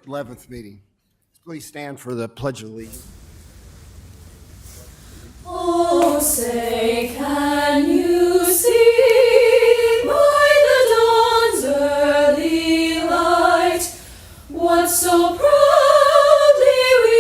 11th meeting. Please stand for the Pledge of Allegiance. Oh, say, can you see by the dawn's early light what so proudly we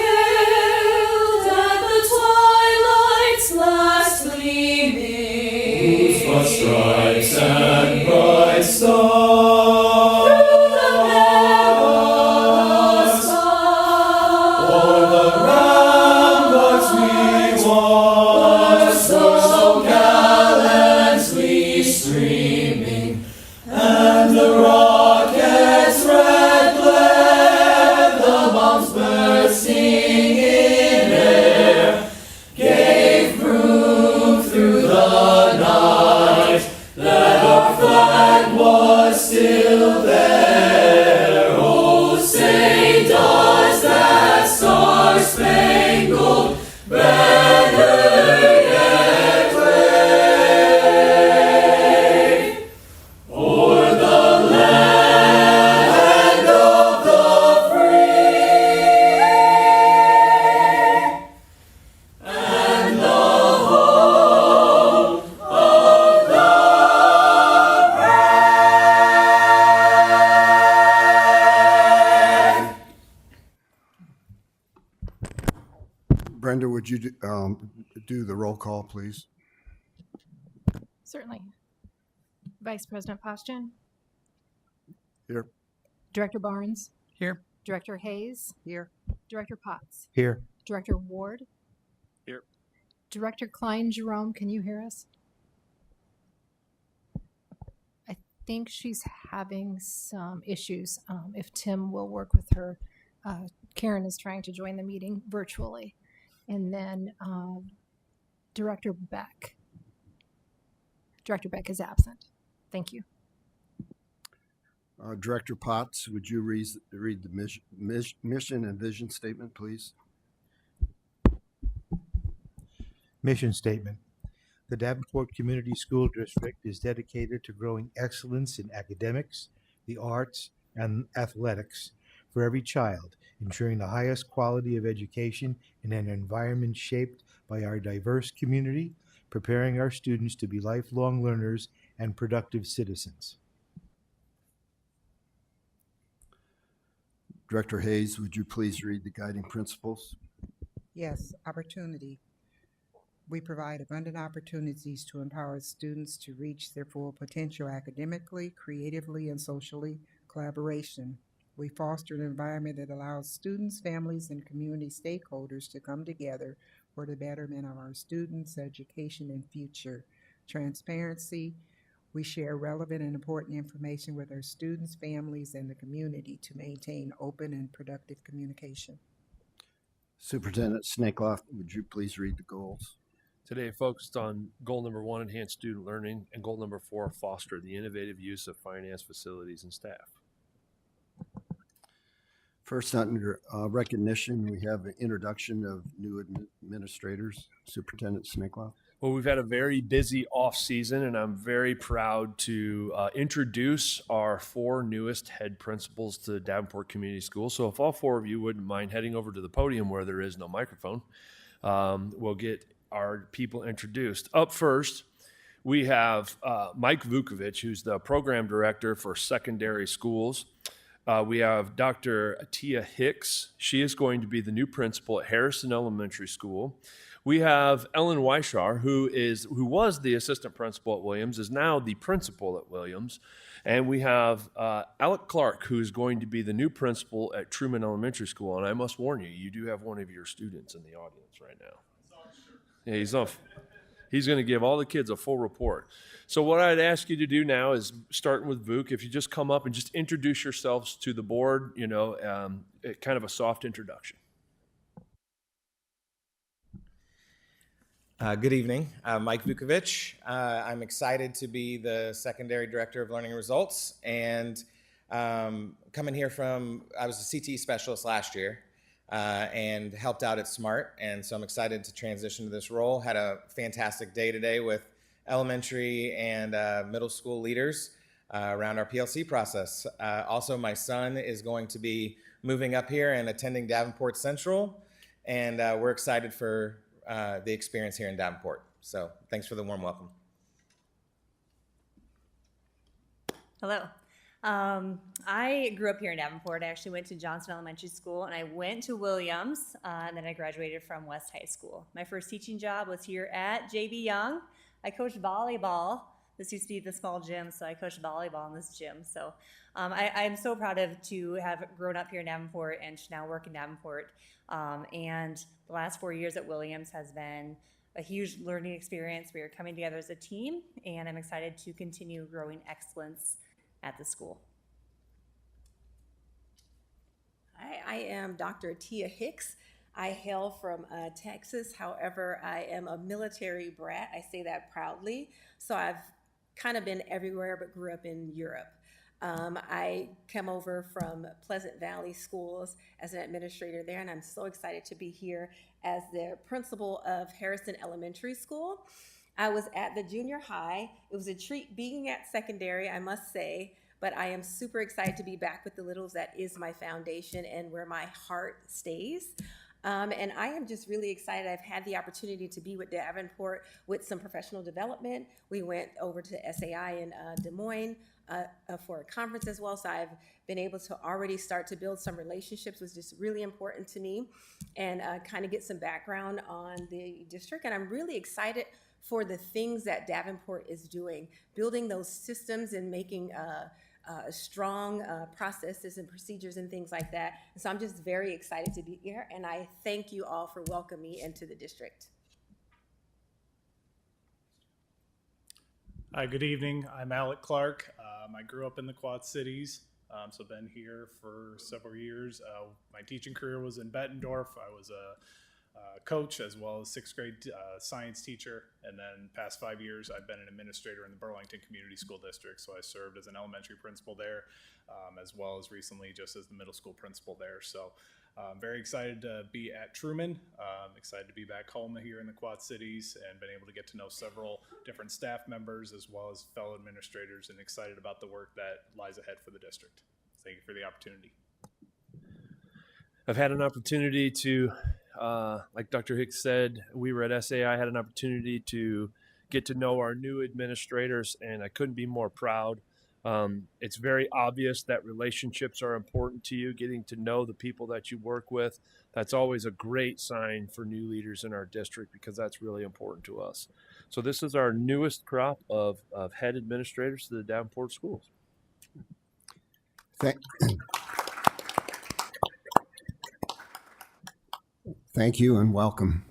hailed at the twilight's last gleaming? Whose broad stripes and bright stars through the perilous fight o'er the ramparts we were so gallantly streaming, and the rocket's red glare, the bombs bursting in air, gave proof through the night that our flag was still there. Oh, say does that star-spangled banner yet wave o'er the land of the free and the home of the brave. Brenda, would you do the roll call, please? Certainly. Vice President Poston, Here. Director Barnes, Here. Director Hayes, Here. Director Potts, Here. Director Ward. Here. Director Klein Jerome, can you hear us? I think she's having some issues. If Tim will work with her, Karen is trying to join the meeting virtually. And then Director Beck. Director Beck is absent. Thank you. Director Potts, would you read the mission and vision statement, please? Mission statement. The Davenport Community School District is dedicated to growing excellence in academics, the arts, and athletics for every child, ensuring the highest quality of education in an environment shaped by our diverse community, preparing our students to be lifelong learners and productive citizens. Director Hayes, would you please read the guiding principles? Yes, opportunity. We provide abundant opportunities to empower students to reach their full potential academically, creatively, and socially. Collaboration. We foster an environment that allows students, families, and community stakeholders to come together for the betterment of our students' education and future. Transparency. We share relevant and important information with our students, families, and the community to maintain open and productive communication. Superintendent Snakeloff, would you please read the goals? Today focused on goal number 1, enhance student learning, and goal number 4, foster the innovative use of finance facilities and staff. First, under recognition, we have an introduction of new administrators. Superintendent Snakeloff. Well, we've had a very busy off season, and I'm very proud to introduce our 4 newest head principals to Davenport Community Schools. So if all 4 of you wouldn't mind heading over to the podium where there is no microphone, we'll get our people introduced. Up first, we have Mike Vukovic, who's the program director for secondary schools. We have Dr. Tia Hicks. She is going to be the new principal at Harrison Elementary School. We have Ellen Weishar, who was the assistant principal at Williams, is now the principal at Williams. And we have Alec Clark, who is going to be the new principal at Truman Elementary School. And I must warn you, you do have one of your students in the audience right now. Yeah, he's off. He's going to give all the kids a full report. So what I'd ask you to do now is, starting with Vuk, if you just come up and just introduce yourselves to the board, kind of a soft introduction. Good evening. Mike Vukovic. I'm excited to be the secondary director of learning results, and coming here I was a CTE specialist last year and helped out at SMART, and so I'm excited to transition to this role. Had a fantastic day today with elementary and middle school leaders. around our PLC process. Also, my son is going to be moving up here and attending Davenport Central, and we're excited for the experience here in Davenport. So thanks for the warm welcome. Hello. I grew up here in Davenport. I actually went to Johnson Elementary School and I went to Williams, and then I graduated from West High School. My first teaching job was here at JB Young. I coached volleyball. This used to be the small gym, so I coached volleyball in this gym. So I'm so proud to have grown up here in Davenport and to now work in Davenport. And the last 4 years at Williams has been a huge learning experience. We are coming together as a team, and I'm excited to continue growing excellence at the school. Hi, I am Dr. Tia Hicks. I hail from Texas. However, I am a military brat. I say that proudly. So I've kind of been everywhere but grew up in Europe. I came over from Pleasant Valley Schools as an administrator there, and I'm so excited to be here as the principal of Harrison Elementary School. I was at the junior high. It was a treat being at secondary, I must say, but I am super excited to be back with the littles. That is my foundation and where my heart stays. And I am just really excited. I've had the opportunity to be with Davenport with some professional development. We went over to SAI in Des Moines for a conference as well. So I've been able to already start to build some relationships, which is really important to me, and kind of get some background on the district. And I'm really excited for the things that Davenport is doing, building those systems and making strong processes and procedures and things like that. And so I'm just very excited to be here, and I thank you all for welcoming me into the district. Hi, good evening. I'm Alec Clark. I grew up in the Quad Cities, so been here for several years. My teaching career was in Bettendorf. I was a coach as well as sixth grade science teacher, and then past 5 years I've been an administrator in the Burlington Community School District. So I served as an elementary principal there, as well as recently just as the middle school principal there. So I'm very excited to be at Truman. Excited to be back home here in the Quad Cities and been able to get to know several different staff members as well as fellow administrators, and excited about the work that lies ahead for the district. Thank you for the opportunity. I've had an opportunity to, like Dr. Hicks said, we were at SAI, had an opportunity to get to know our new administrators, and I couldn't be more proud. It's very obvious that relationships are important to you, getting to know the people that you work with. That's always a great sign for new leaders in our district because that's really important to us. So this is our newest crop of head administrators to the Davenport schools. Thank you and welcome.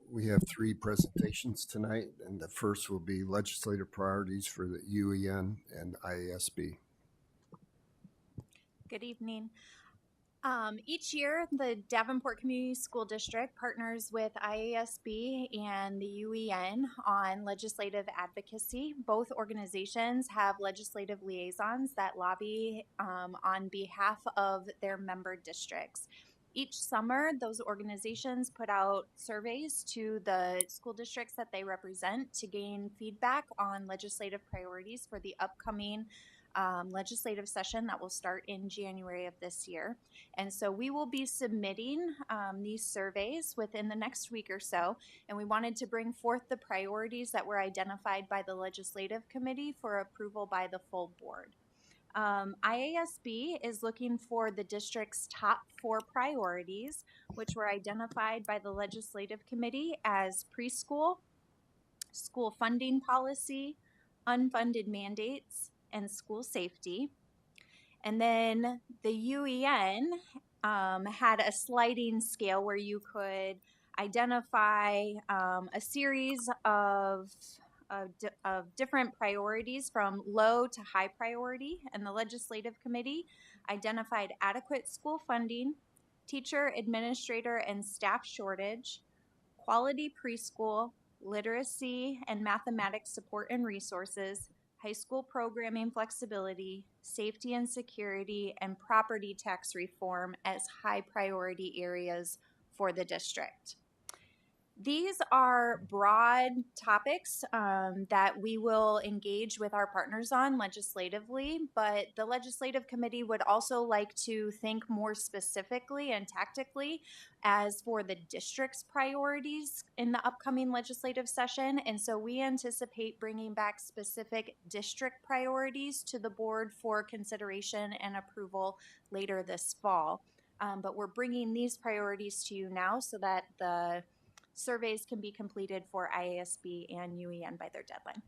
We have 3 presentations tonight, and the first will be legislative priorities for the UEN and IASB. Good evening. Each year, the Davenport Community School District partners with IASB and the UEN on legislative advocacy. Both organizations have legislative liaisons that lobby on behalf of their member districts. Each summer, those organizations put out surveys to the school districts that they represent to gain feedback on legislative priorities for the upcoming legislative session that will start in January of this year. And so we will be submitting these surveys within the next week or so. And we wanted to bring forth the priorities that were identified by the legislative committee for approval by the full board. IASB is looking for the district's top 4 priorities, which were identified by the legislative committee as preschool, school funding policy, unfunded mandates, and school safety. And then the UEN had a sliding scale where you could identify a series of different priorities from low to high priority. And the legislative committee identified adequate school funding, teacher, administrator, and staff shortage, quality preschool, literacy and mathematics support and resources, high school programming flexibility, safety and security, and property tax reform as high priority areas for the district. These are broad topics that we will engage with our partners on legislatively, but the legislative committee would also like to think more specifically and tactically as for the district's priorities in the upcoming legislative session. And so we anticipate bringing back specific district priorities to the board for consideration and approval later this fall. But we're bringing these priorities to you now so that the surveys can be completed for IASB and UEN by their deadline.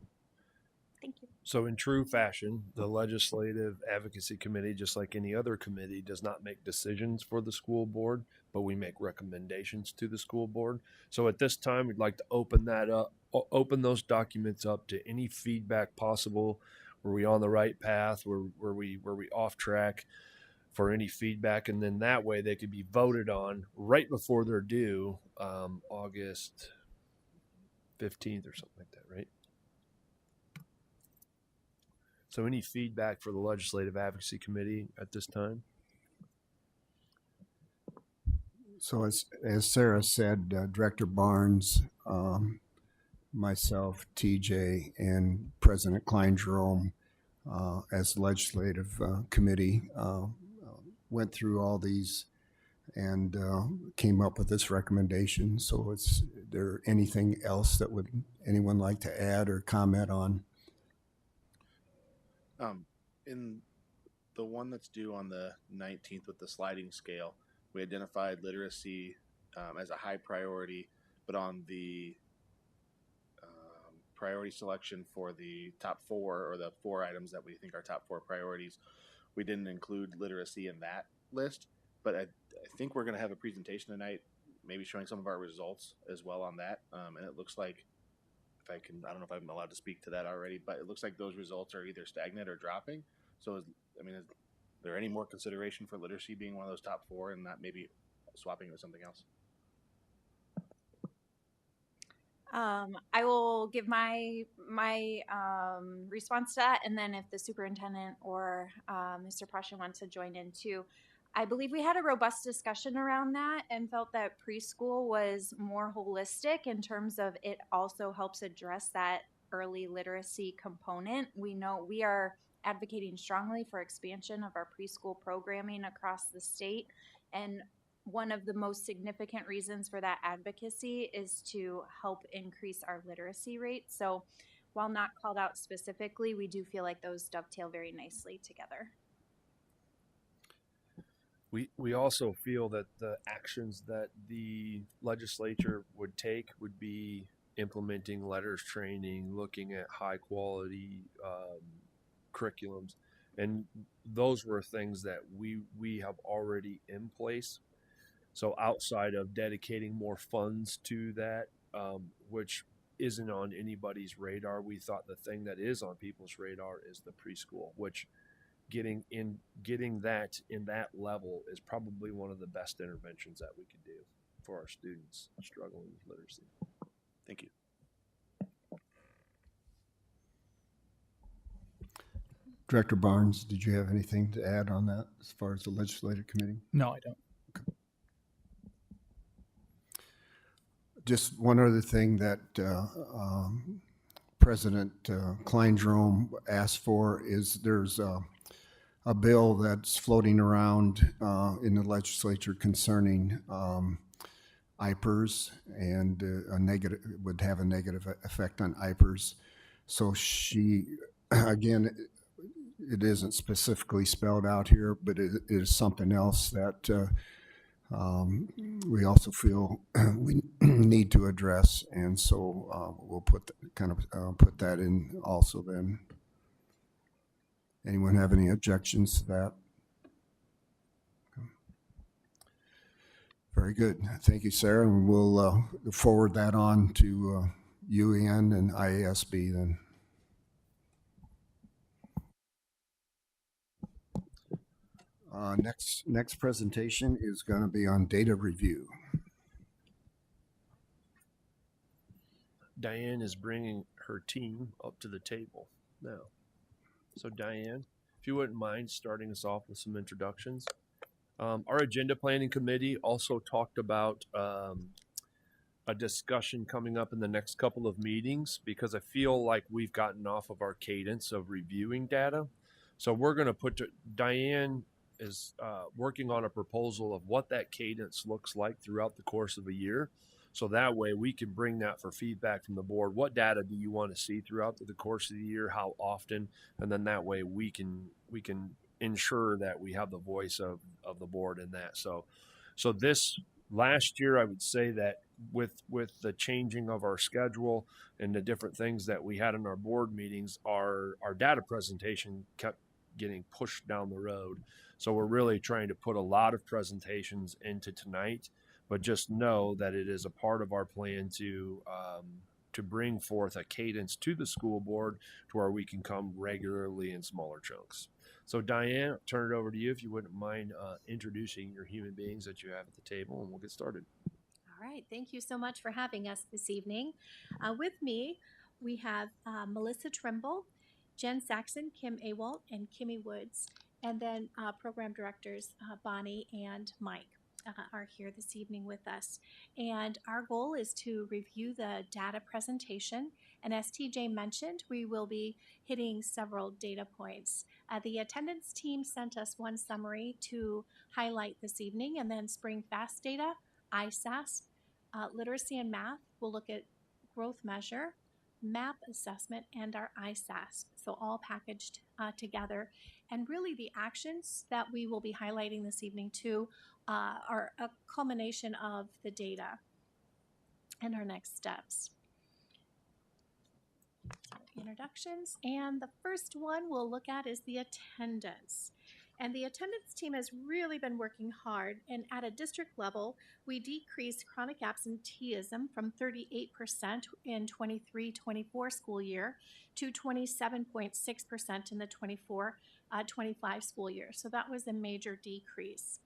Thank you. So in true fashion, the Legislative Advocacy Committee, just like any other committee, does not make decisions for the school board, but we make recommendations to the school board. So at this time, we'd like to open that up, open those documents up to any feedback possible. Were we on the right path? Were we off track? For any feedback, and then that way they could be voted on right before they're due, August 15th or something like that, right? So any feedback for the Legislative Advocacy Committee at this time? So as Sarah said, Director Barnes, myself, TJ, and President Klein Jerome, as legislative committee, went through all these and came up with this recommendation. So is there anything else that would anyone like to add or comment on? In the one that's due on the 19th with the sliding scale, we identified literacy as a high priority, but on the priority selection for the top 4 or the 4 items that we think are top 4 priorities, we didn't include literacy in that list, but I think we're going to have a presentation tonight, maybe showing some of our results as well on that. And it looks like, I don't know if I'm allowed to speak to that already, but it looks like those results are either stagnant or dropping. So, is there any more consideration for literacy being one of those top 4 and not maybe swapping it with something else? I will give my response to that, and then if the superintendent or Mr. Pasha wants to join in too. I believe we had a robust discussion around that and felt that preschool was more holistic in terms of it also helps address that early literacy component. We know we are advocating strongly for expansion of our preschool programming across the state, and one of the most significant reasons for that advocacy is to help increase our literacy rate. So while not called out specifically, we do feel like those dovetail very nicely together. We also feel that the actions that the legislature would take would be implementing letters training, looking at high quality curriculums. And those were things that we have already in place. So outside of dedicating more funds to that, which isn't on anybody's radar, we thought the thing that is on people's radar is the preschool, which getting that in that level is probably one of the best interventions that we could do for our students struggling with literacy. Thank you. Director Barnes, did you have anything to add on that as far as the legislative committee? No, I don't. Just one other thing that President Klein Jerome asked for is there's a bill that's floating around in the legislature concerning IPERS and would have a negative effect on IPERS. So she, again, it isn't specifically spelled out here, but it is something else that we also feel we need to address, and so we'll put put that in also. Then, anyone have any objections to that? Very good. Thank you, Sarah, and we'll forward that on to UEN and IASB then. Next presentation is going to be on data review. Diane is bringing her team up to the table now. So Diane, if you wouldn't mind starting us off with some introductions. Our agenda planning committee also talked about a discussion coming up in the next couple of meetings, because I feel like we've gotten off of our cadence of reviewing data. So we're going to Diane is working on a proposal of what that cadence looks like throughout the course of a year. So that way we can bring that for feedback from the board. What data do you want to see throughout the course of the year? How often? And then that way we can ensure that we have the voice of the board in that. So this last year, I would say that with the changing of our schedule and the different things that we had in our board meetings, our data presentation kept getting pushed down the road. So we're really trying to put a lot of presentations into tonight, but just know that it is a part of our plan to bring forth a cadence to the school board to where we can come regularly in smaller chunks. So Diane, I'll turn it over to you if you wouldn't mind introducing your human beings that you have at the table, and we'll get started. All right, thank you so much for having us this evening. With me, we have Melissa Trimble, Jen Saxon, Kim Awalt, and Kimmy Woods, and then program directors Bonnie and Mike are here this evening with us. And our goal is to review the data presentation. And as TJ mentioned, we will be hitting several data points. The attendance team sent us one summary to highlight this evening, and then Spring Fast data, ISAS, literacy and math. We'll look at growth measure, MAP assessment, and our ISAS. So all packaged together. And really the actions that we will be highlighting this evening too are a culmination of the data and our next steps. Introductions, and the first one we'll look at is the attendance. And the attendance team has really been working hard, and at a district level, we decreased chronic absenteeism from 38% in 23-24 school year to 27.6% in the 24-25 school year. So that was a major decrease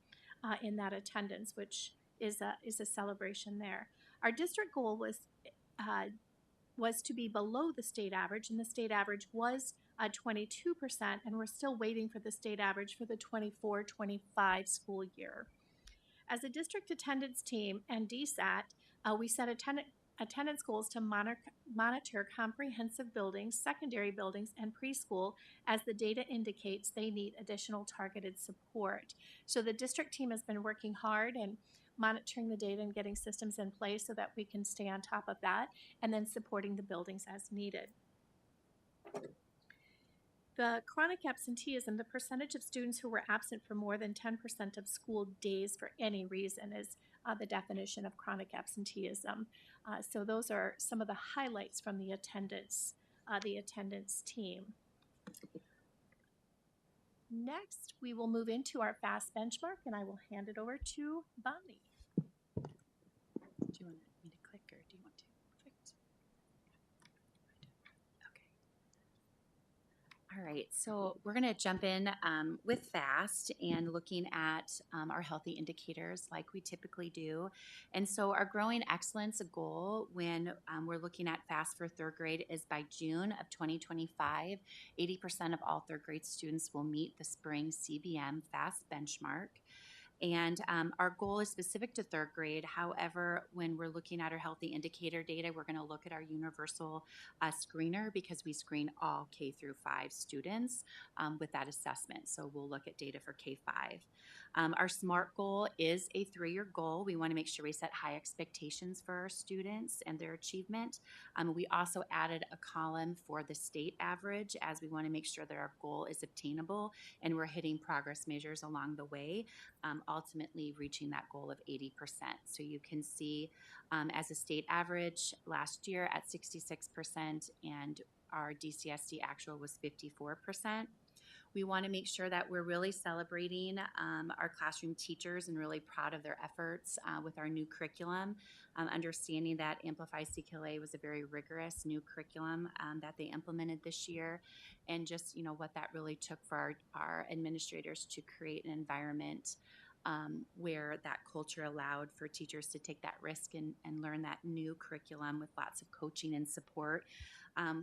in that attendance, which is a celebration there. Our district goal was to be below the state average, and the state average was 22%, and we're still waiting for the state average for the 24-25 school year. As a district attendance team and DSAT, we set attendance goals to monitor comprehensive buildings, secondary buildings, and preschool as the data indicates they need additional targeted support. So the district team has been working hard and monitoring the data and getting systems in place so that we can stay on top of that, and then supporting the buildings as needed. The chronic absenteeism, the percentage of students who were absent for more than 10% of school days for any reason, is the definition of chronic absenteeism. So those are some of the highlights from the attendance team. Next, we will move into our FAST benchmark, and I will hand it over to Bonnie. right, so we're going to jump in with FAST and looking at our healthy indicators like we typically do. And so our growing excellence goal when we're looking at FAST for third grade is by June of 2025, 80% of all third grade students will meet the spring CBM FAST benchmark. And our goal is specific to third grade. However, when we're looking at our healthy indicator data, we're going to look at our universal screener because we screen all K through 5 students with that assessment. So we'll look at data for K5. Our SMART goal is a 3-year goal. We want to make sure we set high expectations for our students and their achievement. We also added a column for the state average as we want to make sure that our goal is obtainable and we're hitting progress measures along the way, ultimately reaching that goal of 80%. So you can see as a state average last year at 66% and our DCSD actual was 54%. We want to make sure that we're really celebrating our classroom teachers and really proud of their efforts with our new curriculum, understanding that Amplify CKLA was a very rigorous new curriculum that they implemented this year, and just what that really took for our administrators to create an environment where that culture allowed for teachers to take that risk and learn that new curriculum with lots of coaching and support.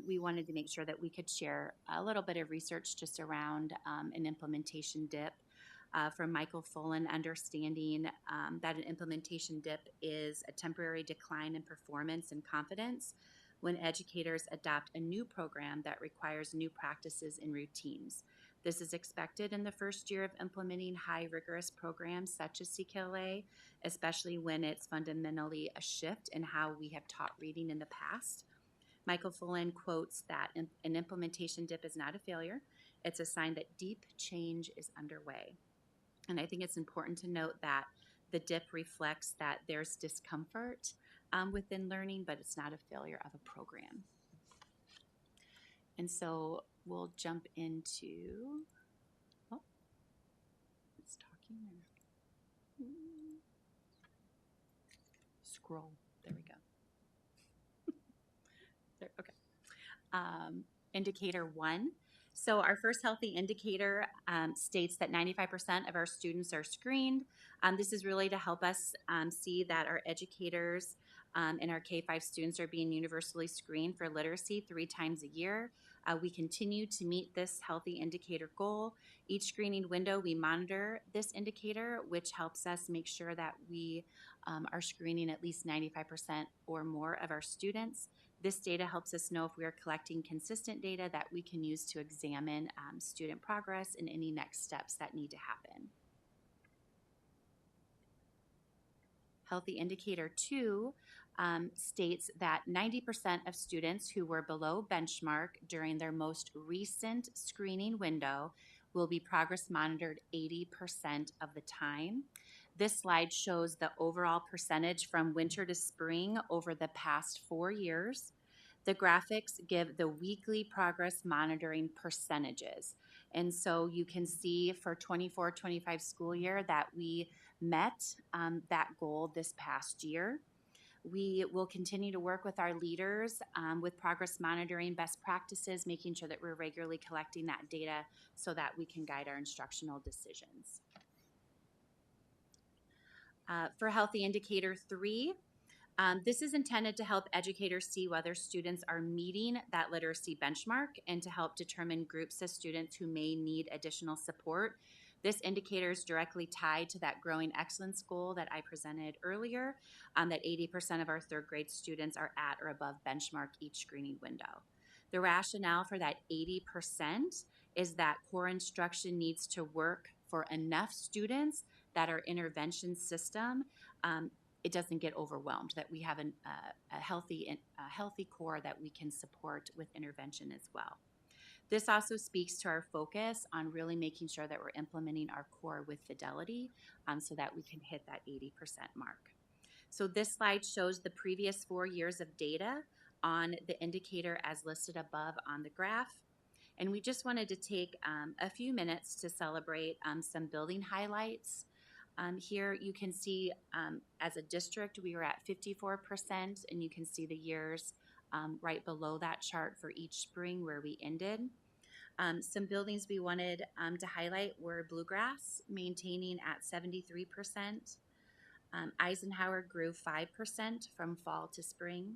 We wanted to make sure that we could share a little bit of research just around an implementation dip from Michael Fullen, understanding that an implementation dip is a temporary decline in performance and confidence when educators adopt a new program that requires new practices and routines. This is expected in the first year of implementing high rigorous programs such as CKLA, especially when it's fundamentally a shift in how we have taught reading in the past. Michael Fullen quotes that an implementation dip is not a failure. It's a sign that deep change is underway. And I think it's important to note that the dip reflects that there's discomfort within learning, but it's not a failure of a program. And so we'll jump into, it's talking there. Scroll, there we go. There, okay. Indicator 1. So our first healthy indicator states that 95% of our students are screened. This is really to help us see that our educators and our K-5 students are being universally screened for literacy 3 times a year. We continue to meet this healthy indicator goal. Each screening window, we monitor this indicator, which helps us make sure that we are screening at least 95% or more of our students. This data helps us know if we are collecting consistent data that we can use to examine student progress and any next steps that need to happen. Healthy indicator 2 states that 90% of students who were below benchmark during their most recent screening window will be progress monitored 80% of the time. This slide shows the overall percentage from winter to spring over the past 4 years. The graphics give the weekly progress monitoring percentages. And so you can see for 24-25 school year that we met that goal this past year. We will continue to work with our leaders with progress monitoring best practices, making sure that we're regularly collecting that data so that we can guide our instructional decisions. For healthy indicator 3, this is intended to help educators see whether students are meeting that literacy benchmark and to help determine groups of students who may need additional support. This indicator is directly tied to that growing excellence goal that I presented earlier, that 80% of our third grade students are at or above benchmark each screening window. The rationale for that 80% is that core instruction needs to work for enough students that our intervention system it doesn't get overwhelmed, that we have a healthy core that we can support with intervention as well. This also speaks to our focus on really making sure that we're implementing our core with fidelity so that we can hit that 80% mark. So this slide shows the previous 4 years of data on the indicator as listed above on the graph. And we just wanted to take a few minutes to celebrate some building highlights. Here you can see as a district we were at 54%, and you can see the years right below that chart for each spring where we ended. Some buildings we wanted to highlight were Bluegrass, maintaining at 73%. Eisenhower grew 5% from fall to spring.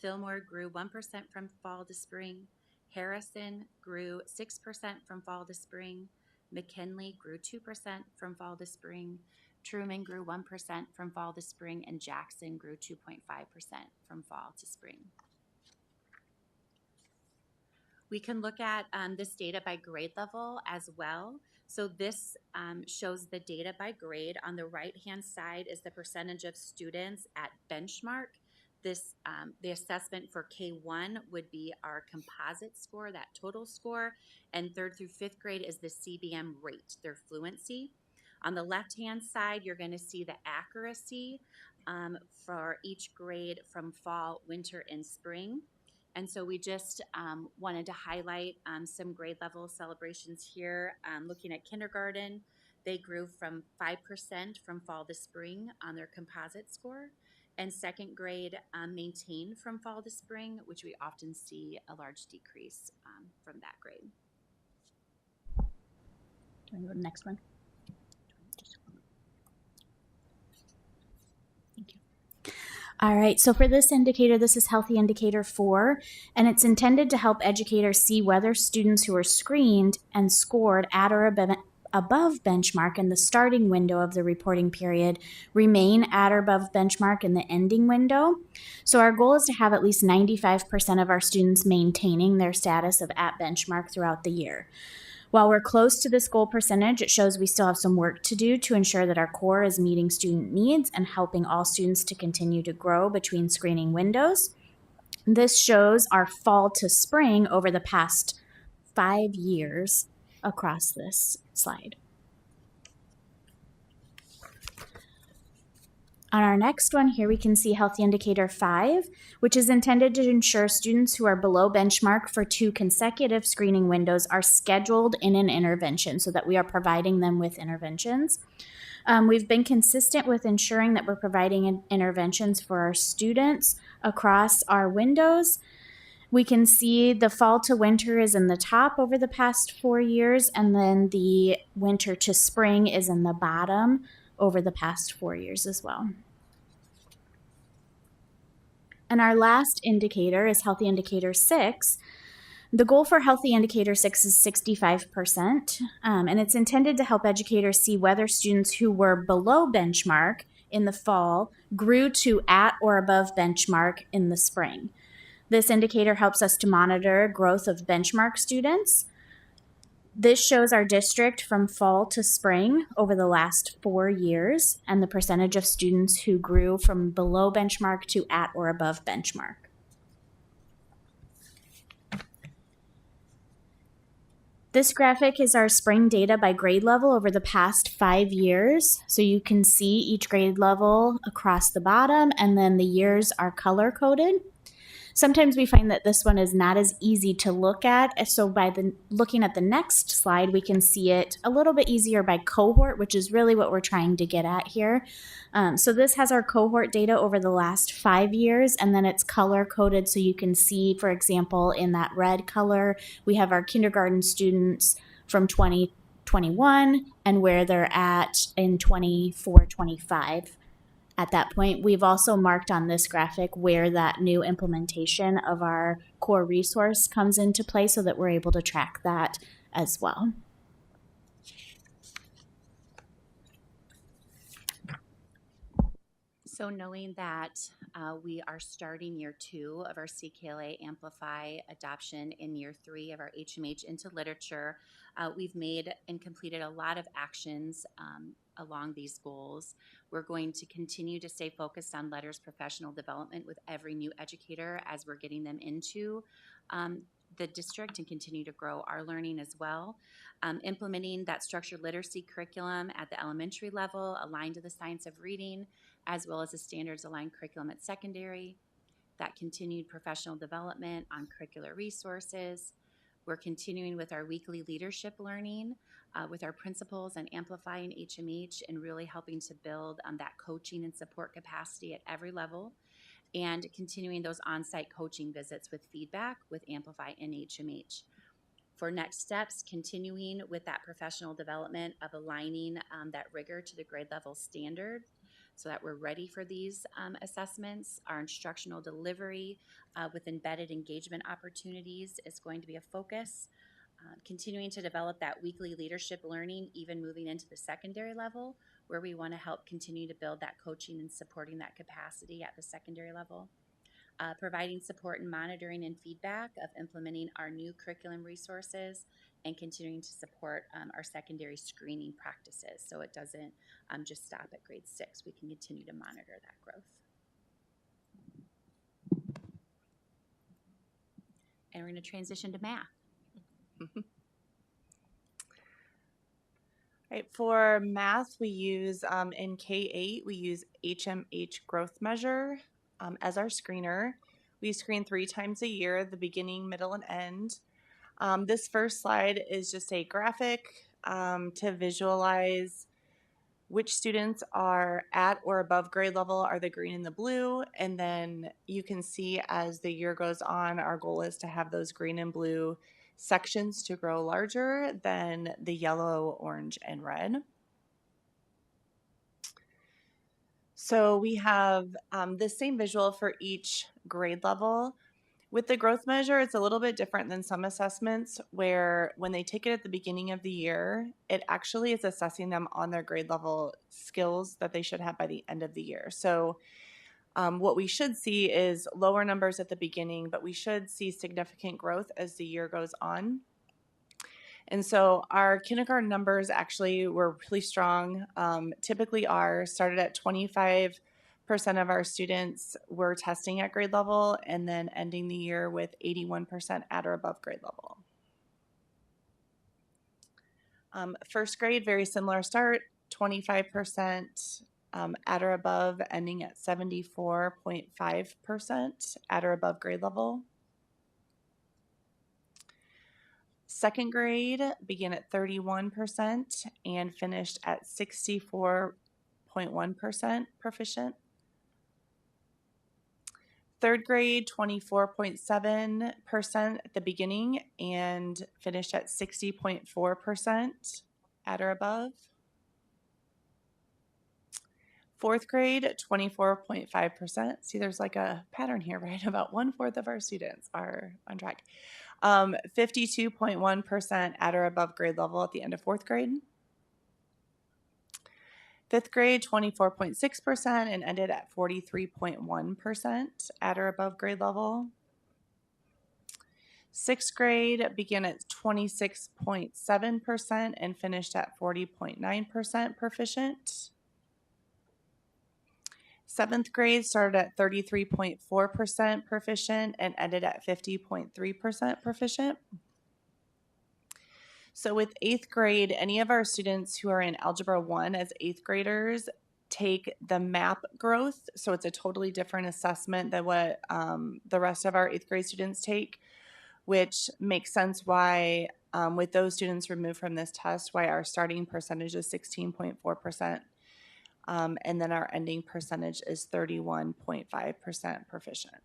Fillmore grew 1% from fall to spring. Harrison grew 6% from fall to spring. McKinley grew 2% from fall to spring. Truman grew 1% from fall to spring, and Jackson grew 2.5% from fall to spring. We can look at this data by grade level as well. So this shows the data by grade. On the right-hand side is the percentage of students at benchmark. This, the assessment for K1 would be our composite score, that total score, and 3rd through 5th grade is the CBM rate, their fluency. On the left-hand side, you're going to see the accuracy for each grade from fall, winter, and spring. And so we just wanted to highlight some grade level celebrations here. Looking at kindergarten, they grew from 5% from fall to spring on their composite score. And 2nd grade maintained from fall to spring, which we often see a large decrease from that grade. Can we go to the next one? Thank you. All right, so for this indicator, this is Healthy Indicator 4, and it's intended to help educators see whether students who are screened and scored at or above benchmark in the starting window of the reporting period remain at or above benchmark in the ending window. So our goal is to have at least 95% of our students maintaining their status of at benchmark throughout the year. While we're close to this goal percentage, it shows we still have some work to do to ensure that our core is meeting student needs and helping all students to continue to grow between screening windows. This shows our fall to spring over the past 5 years across this slide. On our next one here, we can see Healthy Indicator 5, which is intended to ensure students who are below benchmark for 2 consecutive screening windows are scheduled in an intervention so that we are providing them with interventions. We've been consistent with ensuring that we're providing interventions for our students across our windows. We can see the fall to winter is in the top over the past 4 years, and then the winter to spring is in the bottom over the past 4 years as well. And our last indicator is Healthy Indicator 6. The goal for Healthy Indicator 6 is 65%, and it's intended to help educators see whether students who were below benchmark in the fall grew to at or above benchmark in the spring. This indicator helps us to monitor growth of benchmark students. This shows our district from fall to spring over the last 4 years and the percentage of students who grew from below benchmark to at or above benchmark. This graphic is our spring data by grade level over the past 5 years. So you can see each grade level across the bottom, and then the years are color-coded. Sometimes we find that this one is not as easy to look at. So by looking at the next slide, we can see it a little bit easier by cohort, which is really what we're trying to get at here. So this has our cohort data over the last 5 years, and then it's color coded. So you can see, for example, in that red color, we have our kindergarten students from 2021 and where they're at in 24-25. At that point, we've also marked on this graphic where that new implementation of our core resource comes into play so that we're able to track that as well. So knowing that we are starting year 2 of our CKLA Amplify adoption in year 3 of our HMH into literature, we've made and completed a lot of actions along these goals. We're going to continue to stay focused on letters professional development with every new educator as we're getting them into the district and continue to grow our learning as well. Implementing that structured literacy curriculum at the elementary level aligned to the science of reading, as well as a standards aligned curriculum at secondary. That continued professional development on curricular resources. We're continuing with our weekly leadership learning with our principals and amplifying HMH and really helping to build that coaching and support capacity at every level, and continuing those on-site coaching visits with feedback with Amplify and HMH. For next steps, continuing with that professional development of aligning that rigor to the grade level standard so that we're ready for these assessments. Our instructional delivery with embedded engagement opportunities is going to be a focus. Continuing to develop that weekly leadership learning, even moving into the secondary level, where we want to help continue to build that coaching and supporting that capacity at the secondary level. Providing support and monitoring and feedback of implementing our new curriculum resources and continuing to support our secondary screening practices so it doesn't just stop at grade 6. We can continue to monitor that growth. And we're going to transition to math. Right, for math, we use in K-8, we use HMH growth measure as our screener. We screen 3 times a year, the beginning, middle, and end. This first slide is just a graphic to visualize which students are at or above grade level are the green and the blue. And then you can see as the year goes on, our goal is to have those green and blue sections to grow larger than the yellow, orange, and red. So we have the same visual for each grade level. With the growth measure, it's a little bit different than some assessments where when they take it at the beginning of the year, it actually is assessing them on their grade level skills that they should have by the end of the year. So what we should see is lower numbers at the beginning, but we should see significant growth as the year goes on. And so our kindergarten numbers actually were really strong. Typically started at 25% of our students were testing at grade level and then ending the year with 81% at or above grade level. First grade, very similar start, 25% at or above, ending at 74.5% at or above grade level. Second grade began at 31% and finished at 64.1% proficient. Third grade, 24.7% at the beginning and finished at 60.4% at or above. Fourth grade, 24.5%. See, there's like a pattern here, right? About 1/4 of our students are on track. 52.1% at or above grade level at the end of fourth grade. Fifth grade, 24.6% and ended at 43.1% at or above grade level. Sixth grade began at 26.7% and finished at 40.9% proficient. Seventh grade started at 33.4% proficient and ended at 50.3% proficient. So with eighth grade, any of our students who are in Algebra 1 as eighth graders take the MAP growth. So it's a totally different assessment than what the rest of our eighth grade students take, which makes sense why with those students removed from this test, why our starting percentage is 16.4%. And then our ending percentage is 31.5% proficient.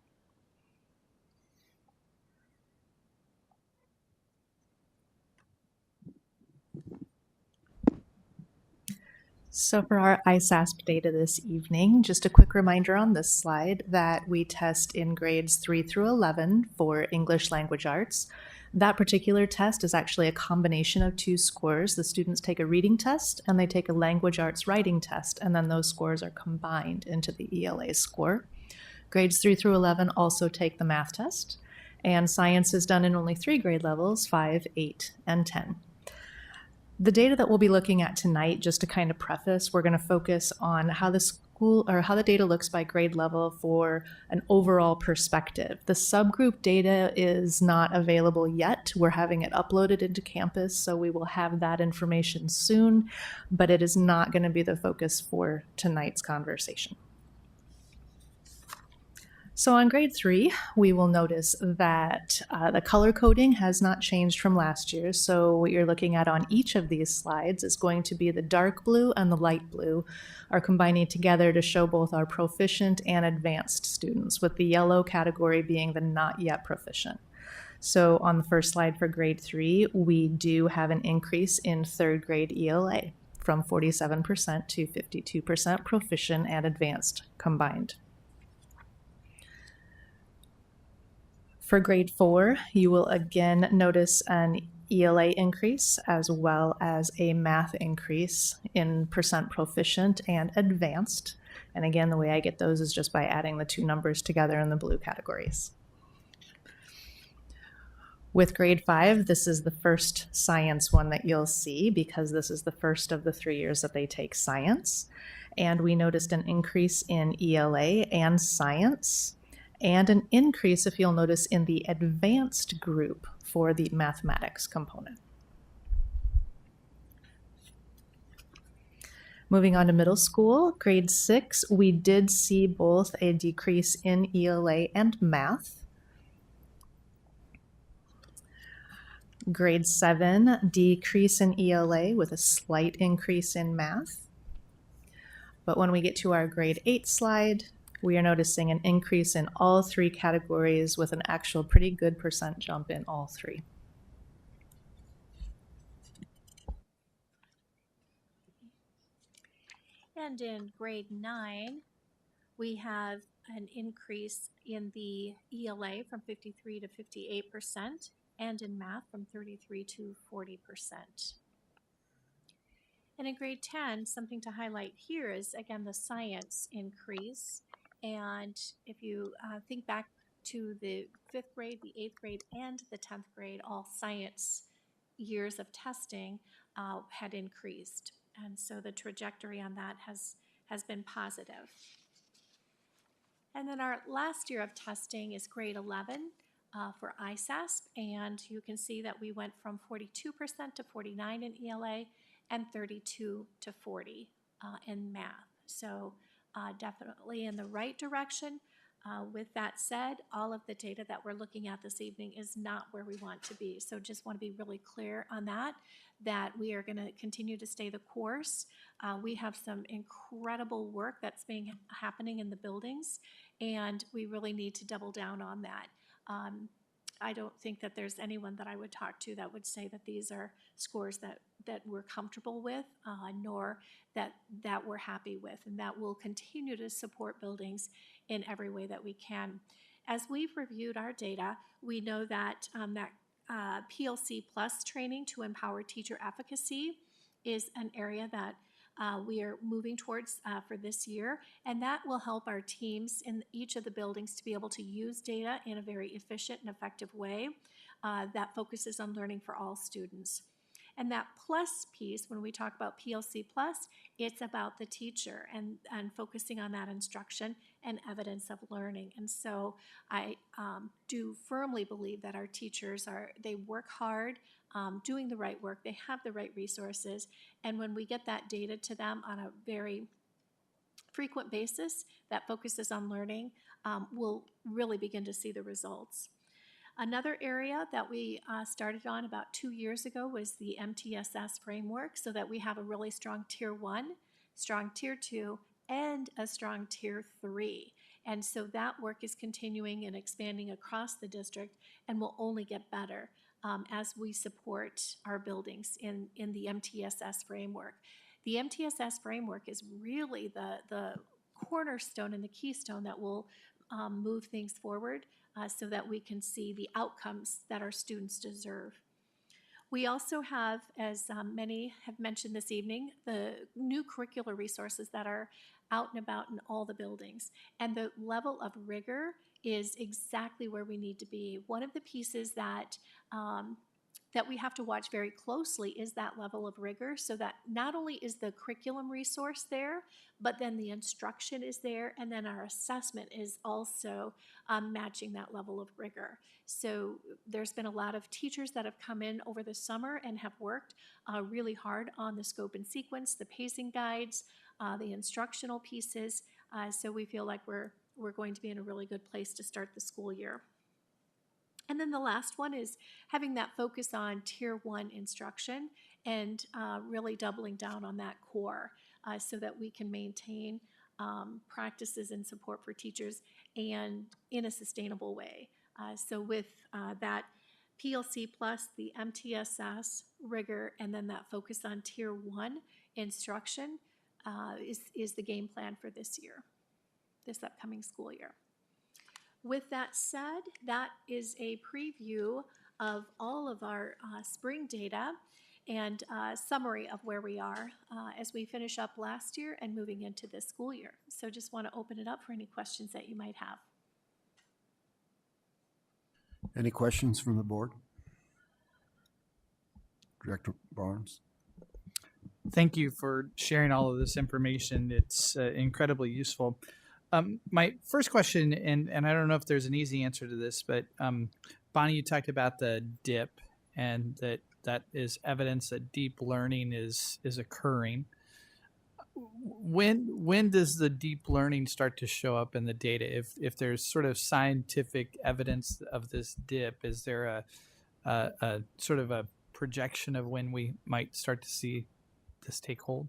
So for our ISASP data this evening, just a quick reminder on this slide that we test in grades 3 through 11 for English language arts. That particular test is actually a combination of 2 scores. The students take a reading test and they take a language arts writing test, and then those scores are combined into the ELA score. Grades 3 through 11 also take the math test, and science is done in only 3 grade levels, 5, 8, and 10. The data that we'll be looking at tonight, just to kind of preface, we're going to focus on how the data looks by grade level for an overall perspective. The subgroup data is not available yet. We're having it uploaded into Campus, so we will have that information soon, but it is not going to be the focus for tonight's conversation. So on grade 3, we will notice that the color coding has not changed from last year. So what you're looking at on each of these slides is going to be the dark blue and the light blue are combining together to show both our proficient and advanced students, with the yellow category being the not yet proficient. So on the first slide for grade 3, we do have an increase in third grade ELA from 47% to 52% proficient and advanced combined. For grade 4, you will again notice an ELA increase as well as a math increase in percent proficient and advanced. And again, the way I get those is just by adding the two numbers together in the blue categories. With grade 5, this is the first science one that you'll see because this is the first of the 3 years that they take science. And we noticed an increase in ELA and science, and an increase, if you'll notice, in the advanced group for the mathematics component. Moving on to middle school, grade 6, we did see both a decrease in ELA and math. Grade 7, decrease in ELA with a slight increase in math. But when we get to our grade 8 slide, we are noticing an increase in all 3 categories with an actual pretty good percent jump in all 3. And in grade 9, we have an increase in the ELA from 53 to 58%, and in math from 33 to 40%. And in grade 10, something to highlight here is, again, the science increase. And if you think back to the 5th grade, the 8th grade, and the 10th grade, all science years of testing had increased. And so the trajectory on that has been positive. And then our last year of testing is grade 11 for ISASP, and you can see that we went from 42% to 49% in ELA and 32 to 40 in math. So definitely in the right direction. With that said, all of the data that we're looking at this evening is not where we want to be. So just want to be really clear on that we are going to continue to stay the course. We have some incredible work that's happening in the buildings, and we really need to double down on that. I don't think that there's anyone that I would talk to that would say that these are scores that we're comfortable with, nor that we're happy with, and that we'll continue to support buildings in every way that we can. As we've reviewed our data, we know that PLC Plus training to empower teacher efficacy is an area that we are moving towards for this year, and that will help our teams in each of the buildings to be able to use data in a very efficient and effective way that focuses on learning for all students. And that plus piece, when we talk about PLC Plus, it's about the teacher and focusing on that instruction and evidence of learning. And so I do firmly believe that our teachers they work hard, doing the right work, they have the right resources, and when we get that data to them on a very frequent basis that focuses on learning, we'll really begin to see the results. Another area that we started on about 2 years ago was the MTSS framework, so that we have a really strong Tier 1, strong Tier 2, and a strong Tier 3. And so that work is continuing and expanding across the district and will only get better as we support our buildings in the MTSS framework. The MTSS framework is really the cornerstone and the keystone that will move things forward so that we can see the outcomes that our students deserve. We also have, as many have mentioned this evening, the new curricular resources that are out and about in all the buildings. And the level of rigor is exactly where we need to be. One of the pieces that we have to watch very closely is that level of rigor, so that not only is the curriculum resource there, but then the instruction is there, and then our assessment is also matching that level of rigor. So there's been a lot of teachers that have come in over the summer and have worked really hard on the scope and sequence, the pacing guides, the instructional pieces. So we feel like we're going to be in a really good place to start the school year. And then the last one is having that focus on Tier 1 instruction and really doubling down on that core so that we can maintain practices and support for teachers and in a sustainable way. So with that PLC plus, the MTSS, rigor, and then that focus on tier 1 instruction is the game plan for this year, this upcoming school year. With that said, that is a preview of all of our spring data and summary of where we are as we finish up last year and moving into this school year. So just want to open it up for any questions that you might have. Any questions from the board? Director Barnes? Thank you for sharing all of this information. It's incredibly useful. My first question, and I don't know if there's an easy answer to this, but Bonnie, you talked about the dip and that is evidence that deep learning is occurring. When does the deep learning start to show up in the data? If there's sort of scientific evidence of this dip, is there a sort of a projection of when we might start to see this take hold?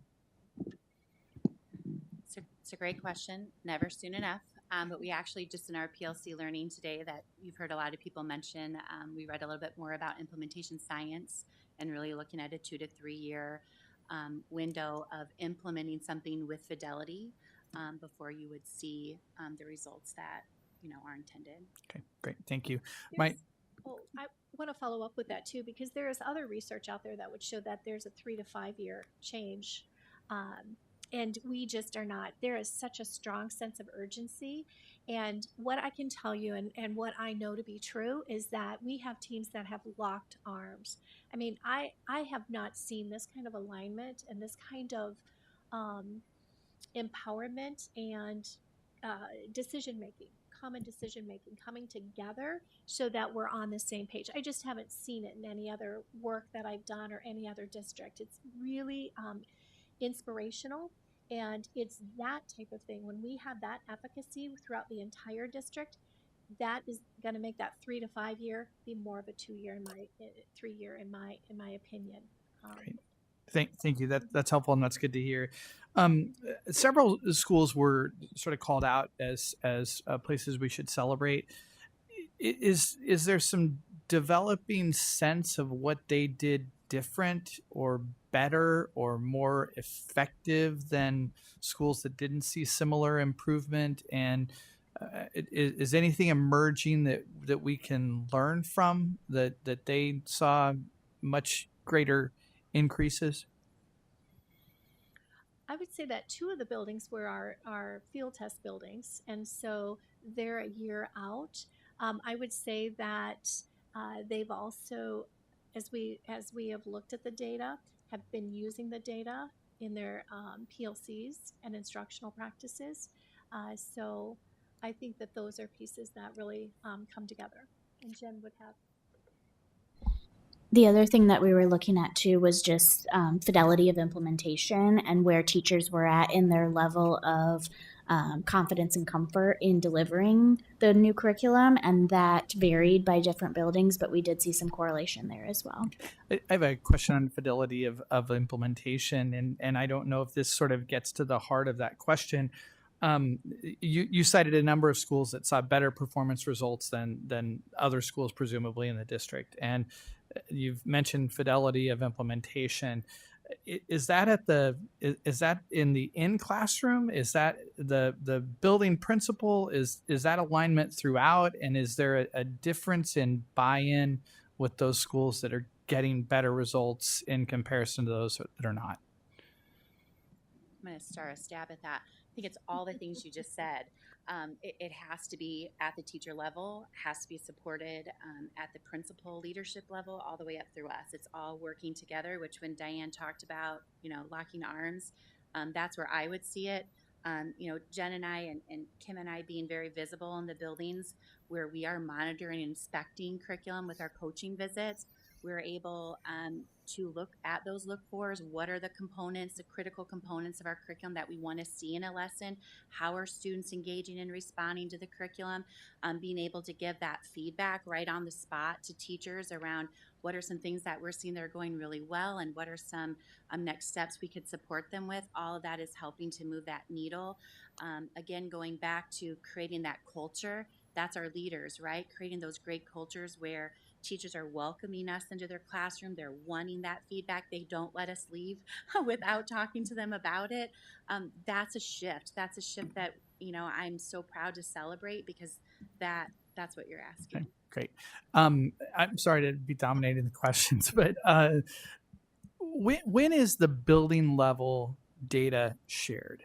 It's a great question. Never soon enough. But we actually just in our PLC learning today that you've heard a lot of people mention, we read a little bit more about implementation science and really looking at a 2 to 3 year window of implementing something with fidelity before you would see the results that are intended. Okay, great. Thank you. I want to follow up with that too, because there is other research out there that would show that there's a 3 to 5 year change. And we just are not. There is such a strong sense of urgency. And what I can tell you and what I know to be true is that we have teams that have locked arms. I mean, I have not seen this kind of alignment and this kind of empowerment and decision-making, common decision-making coming together so that we're on the same page. I just haven't seen it in any other work that I've done or any other district. It's really inspirational. And it's that type of thing. When we have that efficacy throughout the entire district, that is going to make that 3 to 5 year be more of a 2 year in my 3 year in my opinion. Great. Thank you. That's helpful and that's good to hear. Several schools were sort of called out as places we should celebrate. Is there some developing sense of what they did different or better or more effective than schools that didn't see similar improvement? And is anything emerging that we can learn from that they saw much greater increases? I would say that 2 of the buildings were our field test buildings, and so they're a year out. I would say that they've also, as we have looked at the data, have been using the data in their PLCs and instructional practices. So I think that those are pieces that really come together. And Jen would have. The other thing that we were looking at too was just fidelity of implementation and where teachers were at in their level of confidence and comfort in delivering the new curriculum, and that varied by different buildings, but we did see some correlation there as well. I have a question on fidelity of implementation, and I don't know if this sort of gets to the heart of that question. You cited a number of schools that saw better performance results than other schools, presumably in the district, and you've mentioned fidelity of implementation. Is that in the in-classroom? Is that the building principal? Is that alignment throughout? And is there a difference in buy-in with those schools that are getting better results in comparison to those that are not? I'm going to start a stab at that. I think it's all the things you just said. It has to be at the teacher level, has to be supported at the principal leadership level, all the way up through us. It's all working together, which when Diane talked about, locking arms, that's where I would see it. Jen and I and Kim and I being very visible in the buildings where we are monitoring and inspecting curriculum with our coaching visits. We're able to look at those look-fors. What are the components, the critical components of our curriculum that we want to see in a lesson? How are students engaging and responding to the curriculum? Being able to give that feedback right on the spot to teachers around what are some things that we're seeing that are going really well and what are some next steps we could support them with. All of that is helping to move that needle. Again, going back to creating that culture that's our leaders, right? Creating those great cultures where teachers are welcoming us into their classroom. They're wanting that feedback. They don't let us leave without talking to them about it. That's a shift. That's a shift that, I'm so proud to celebrate, because that's what you're asking. Okay, great. I'm sorry to be dominating the questions, but when is the building level data shared?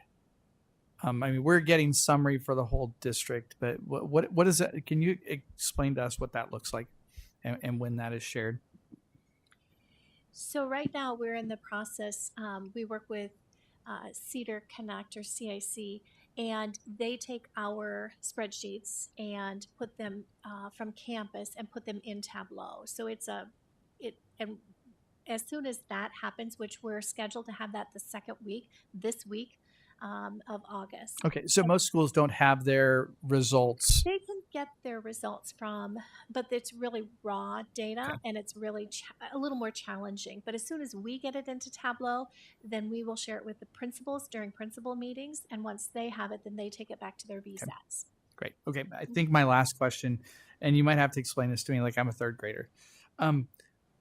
I mean, we're getting summary for the whole district, but what is that? Can you explain to us what that looks like, and when that is shared? So right now we're in the process. We work with Cedar Connect or CIC, and they take our spreadsheets and put them from campus and put them in Tableau. So and as soon as that happens, which we're scheduled to have that the second week, this week of August. Okay, so most schools don't have their results. They can get their results from, but it's really raw data, Okay. and it's really a little more challenging. But as soon as we get it into Tableau, then we will share it with the principals during principal meetings. And once they have it, then they take it back to their VSATs. Great. Okay, I think my last question, and you might have to explain this to me like I'm a third grader.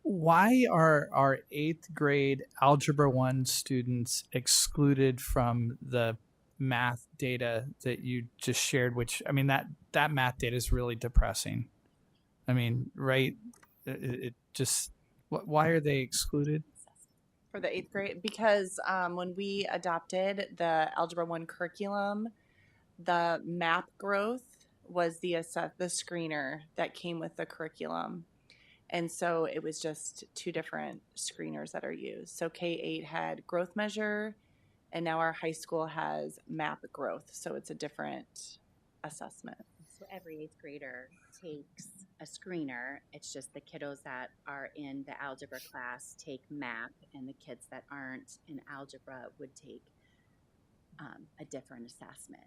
Why are our 8th grade Algebra 1 students excluded from the math data that you just shared? Which, I mean, that math data is really depressing. I mean, right? It just, why are they excluded? For the 8th grade, because when we adopted the Algebra 1 curriculum, the map growth was the screener that came with the curriculum. And so it was just 2 different screeners that are used. So K-8 had growth measure, and now our high school has map growth. So it's a different assessment. So every 8th grader takes a screener. It's just the kiddos that are in the algebra class take map, and the kids that aren't in algebra would take a different assessment.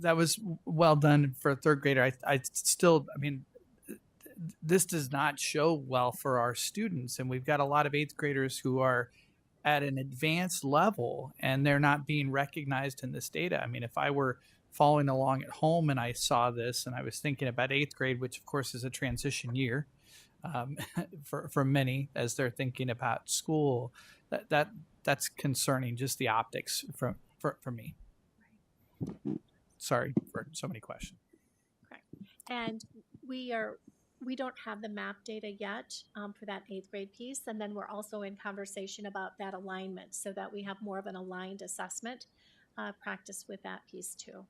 That was well done for a third grader. I still, I mean, this does not show well for our students, and we've got a lot of 8th graders who are at an advanced level and they're not being recognized in this data. I mean, if I were following along at home and I saw this and I was thinking about 8th grade, which of course is a transition year for many as they're thinking about school, that's concerning, just the optics for me. Sorry for so many questions. Correct. And we don't have the map data yet for that 8th grade piece. And then we're also in conversation about that alignment so that we have more of an aligned assessment practice with that piece too.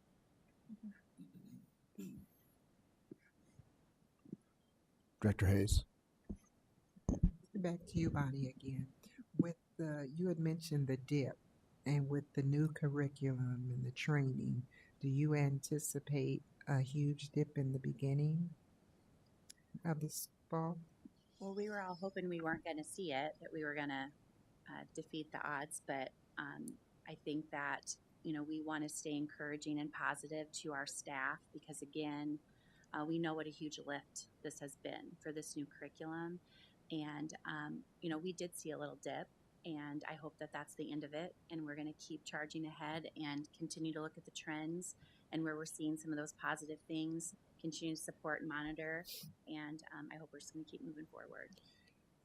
Director Hayes. Back to you, Bonnie, again. With you had mentioned the dip, and with the new curriculum and the training, do you anticipate a huge dip in the beginning of this fall? Well, we were all hoping we weren't going to see it, that we were going to defeat the odds. But I think that, we want to stay encouraging and positive to our staff, because, again, we know what a huge lift this has been for this new curriculum. And, we did see a little dip, and I hope that that's the end of it. And we're going to keep charging ahead and continue to look at the trends and where we're seeing some of those positive things, continue to support and monitor. And I hope we're just going to keep moving forward.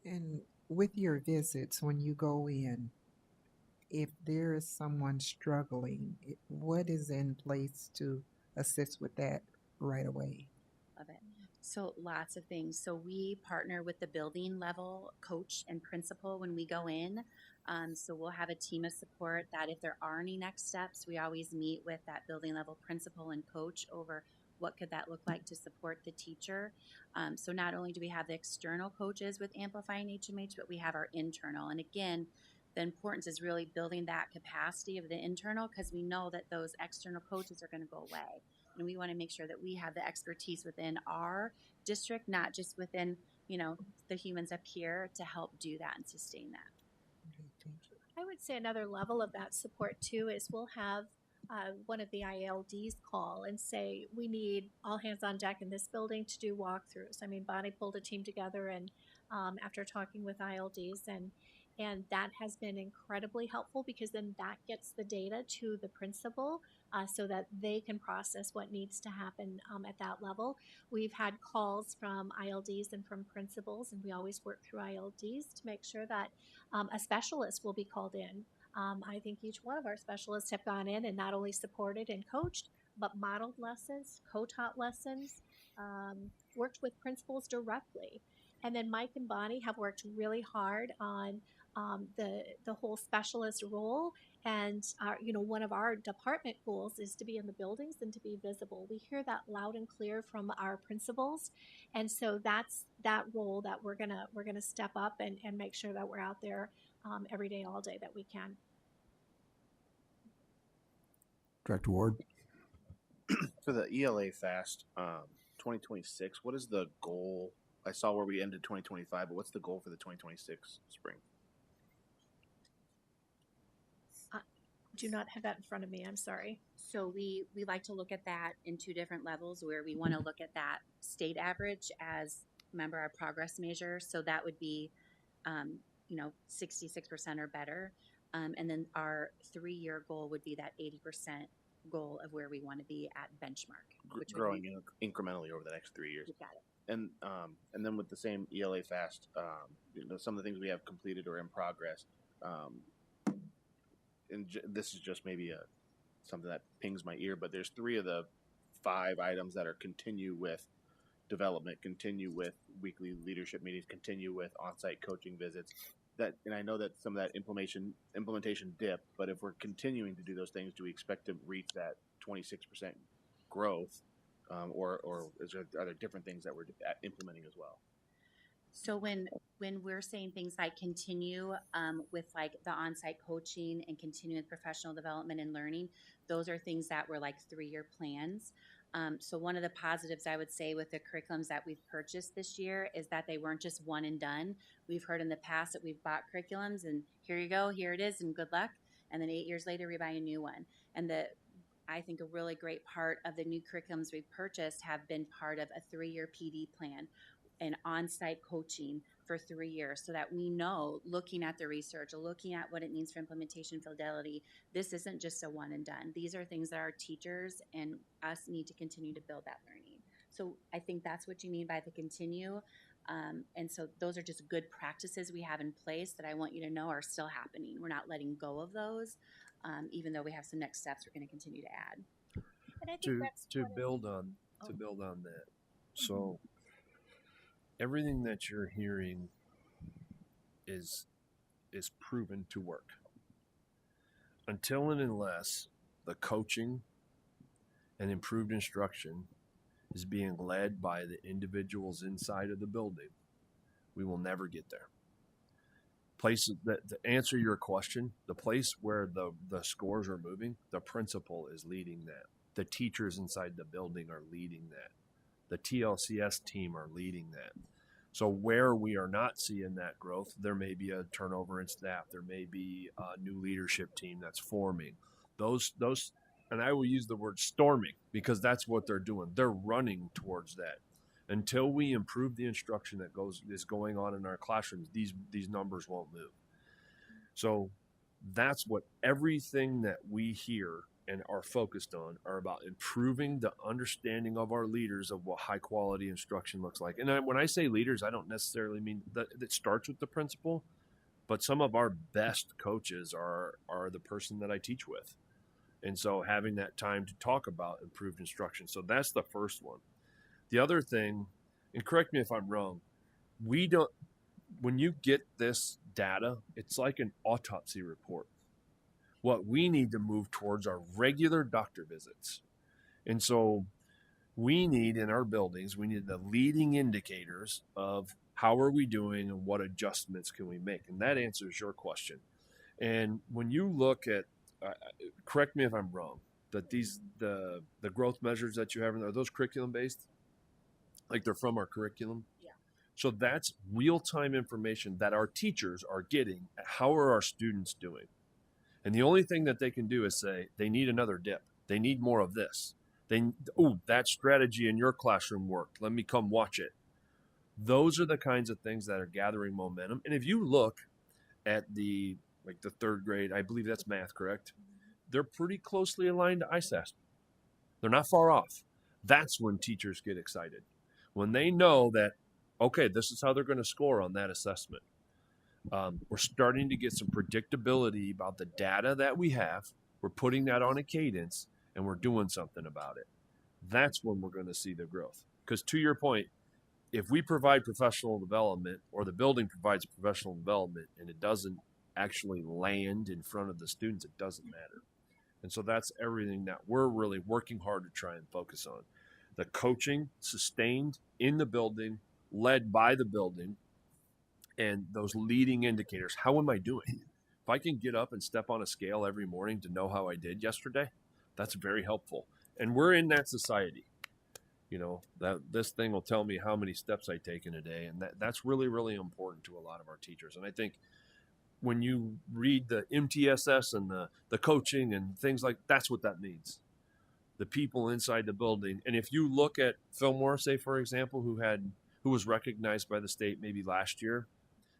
And with your visits, when you go in, if there is someone struggling, what is in place to assist with that right away? Love it. So lots of things. So we partner with the building level coach and principal when we go in. So we'll have a team of support that if there are any next steps, we always meet with that building level principal and coach over what could that look like to support the teacher. So not only do we have the external coaches with Amplifying HMH, but we have our internal. And again, the importance is really building that capacity of the internal, because we know that those external coaches are going to go away. And we want to make sure that we have the expertise within our district, not just within, the humans up here, to help do that and sustain that. I would say another level of that support too is we'll have one of the ILDs call and say, we need all hands on deck in this building to do walkthroughs. I mean, Bonnie pulled a team together and after talking with ILDs, and that has been incredibly helpful, because then that gets the data to the principal so that they can process what needs to happen at that level. We've had calls from ILDs and from principals, and we always work through ILDs to make sure that a specialist will be called in. I think each one of our specialists have gone in and not only supported and coached, but modeled lessons, co-taught lessons, worked with principals directly. And then Mike and Bonnie have worked really hard on the whole specialist role. And one of our department goals is to be in the buildings and to be visible. We hear that loud and clear from our principals, and so that's that role that we're gonna step up and make sure that we're out there every day, all day that we can. Director Ward. For the ELA Fast 2026, what is the goal? I saw where we ended 2025, but what's the goal for the 2026 spring? Do not have that in front of me. I'm sorry. So we like to look at that in two different levels, where we want to look at that state average as, remember, our progress measure. So that would be 66% or better. And then our 3-year goal would be that 80% goal of where we want to be at benchmark, which Growing incrementally over the next 3 years. You got it. And then with the same ELA Fast, some of the things we have completed or in progress. This is just maybe something that pings my ear, but there's 3 of the 5 items that are continue with development, continue with weekly leadership meetings, continue with on-site coaching visits. And I know that some of that implementation dipped, but if we're continuing to do those things, do we expect to reach that 26% growth, or are there different things that we're implementing as well? So when we're saying things like continue with like the on-site coaching and continue with professional development and learning, those are things that were like 3-year plans. So one of the positives I would say with the curriculums that we've purchased this year is that they weren't just one and done. We've heard in the past that we've bought curriculums and here you go, here it is, and good luck. And then 8 years later, we buy a new one. And I think a really great part of the new curriculums we've purchased have been part of a 3-year PD plan and on-site coaching for 3 years, so that we know, looking at the research, looking at what it means for implementation fidelity, this isn't just a one and done. These are things that our teachers and us need to continue to build that learning. So I think that's what you mean by the continue. And so those are just good practices we have in place that I want you to know are still happening. We're not letting go of those, even though we have some next steps we're going to continue to add. And I think To build on that. So everything that you're hearing is proven to work. Until and unless the coaching and improved instruction is being led by the individuals inside of the building, we will never get there. Places that, to answer your question, the place where the scores are moving, the principal is leading that. The teachers inside the building are leading that. The TLCS team are leading that. So where we are not seeing that growth, there may be a turnover in staff. There may be a new leadership team that's forming. Those, and I will use the word storming because that's what they're doing. They're running towards that. Until we improve the instruction that is going on in our classrooms, these numbers won't move. So that's what everything that we hear and are focused on are about, improving the understanding of our leaders of what high quality instruction looks like. And when I say leaders, I don't necessarily mean that it starts with the principal, but some of our best coaches are the person that I teach with. And so having that time to talk about improved instruction. So that's the first one. The other thing, and correct me if I'm wrong, when you get this data, it's like an autopsy report. What we need to move towards are regular doctor visits. And so we need in our buildings, we need the leading indicators of how are we doing and what adjustments can we make. And that answers your question. And when you look at, correct me if I'm wrong, that the growth measures that you have in there, are those curriculum based? Like they're from our curriculum? Yeah. So that's real-time information that our teachers are getting. How are our students doing? And the only thing that they can do is say, they need another dip. They need more of this. That strategy in your classroom worked. Let me come watch it. Those are the kinds of things that are gathering momentum. And if you look at the 3rd grade, I believe that's math, correct? they're pretty closely aligned to ISASP. They're not far off. That's when teachers get excited. When they know that, okay, this is how they're going to score on that assessment. We're starting to get some predictability about the data that we have. We're putting that on a cadence, and we're doing something about it. That's when we're going to see the growth. Because to your point, if we provide professional development, or the building provides professional development, and it doesn't actually land in front of the students, it doesn't matter. And so that's everything that we're really working hard to try and focus on. The coaching sustained in the building, led by the building, and those leading indicators. How am I doing? If I can get up and step on a scale every morning to know how I did yesterday, that's very helpful. And we're in that society. You know, that this thing will tell me how many steps I take in a day. And that's really, really important to a lot of our teachers. And I think when you read the MTSS and the coaching and things like, that's what that means. The people inside the building. And if you look at Fillmore, say, for example, who was recognized by the state maybe last year,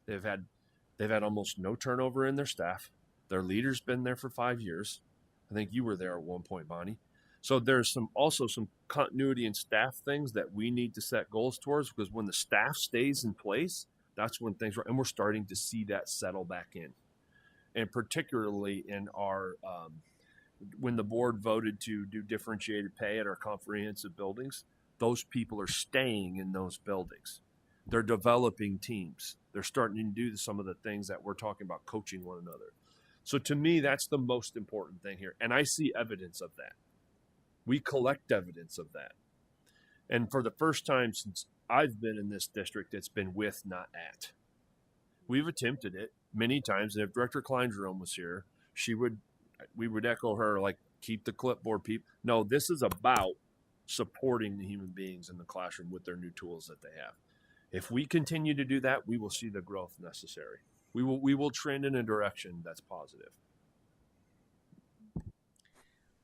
they've had almost no turnover in their staff. Their leader's been there for 5 years. I think you were there at one point, Bonnie. So there's also some continuity in staff things that we need to set goals towards, because when the staff stays in place, that's when things are, and we're starting to see that settle back in. And particularly in our, when the board voted to do differentiated pay at our comprehensive buildings, those people are staying in those buildings. They're developing teams. They're starting to do some of the things that we're talking about, coaching one another. So to me, that's the most important thing here. And I see evidence of that. We collect evidence of that. And for the first time since I've been in this district, it's been with, not at. We've attempted it many times. And if Director Klein-Jerome was here, we would echo her, like, keep the clipboard, people. No, this is about supporting the human beings in the classroom with their new tools that they have. If we continue to do that, we will see the growth necessary. We will trend in a direction that's positive.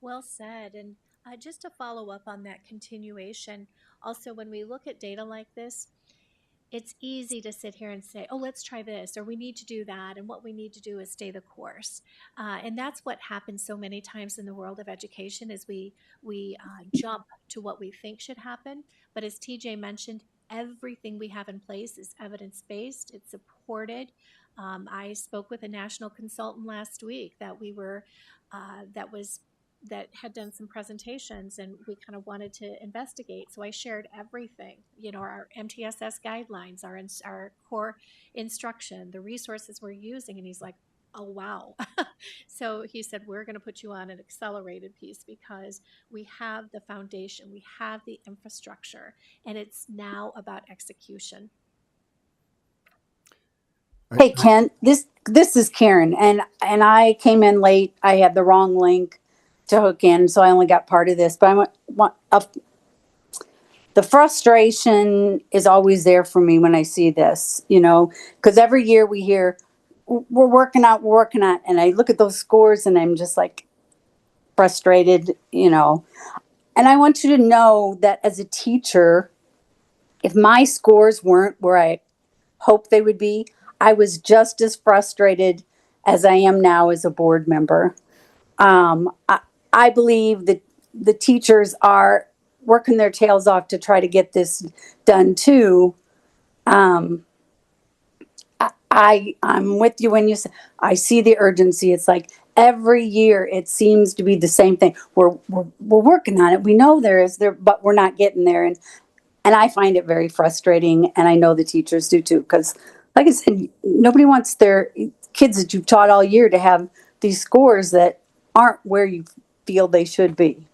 Well said. And just to follow up on that continuation, also when we look at data like this, it's easy to sit here and say, oh, let's try this, or we need to do that, and what we need to do is stay the course. And that's what happens so many times in the world of education, is we jump to what we think should happen. But as TJ mentioned, everything we have in place is evidence-based, it's supported. I spoke with a national consultant last week that that had done some presentations, and we kind of wanted to investigate. So I shared everything, our MTSS guidelines, our core instruction, the resources we're using. And he's like, oh, wow. So he said, we're going to put you on an accelerated piece because we have the foundation, we have the infrastructure, and it's now about execution. Hey, Ken, this is Karen, and I came in late. I had the wrong link to hook in, so I only got part of this. But the frustration is always there for me when I see this, because every year we hear, we're working out, and I look at those scores and I'm just like frustrated, And I want you to know that as a teacher, if my scores weren't where I hoped they would be, I was just as frustrated as I am now as a board member. I believe that the teachers are working their tails off to try to get this done too. I'm with you when you say, I see the urgency. It's like every year it seems to be the same thing. We're working on it. We know but we're not getting there. And I find it very frustrating. And I know the teachers do too, because like I said, nobody wants their kids that you've taught all year to have these scores that aren't where you feel they should be.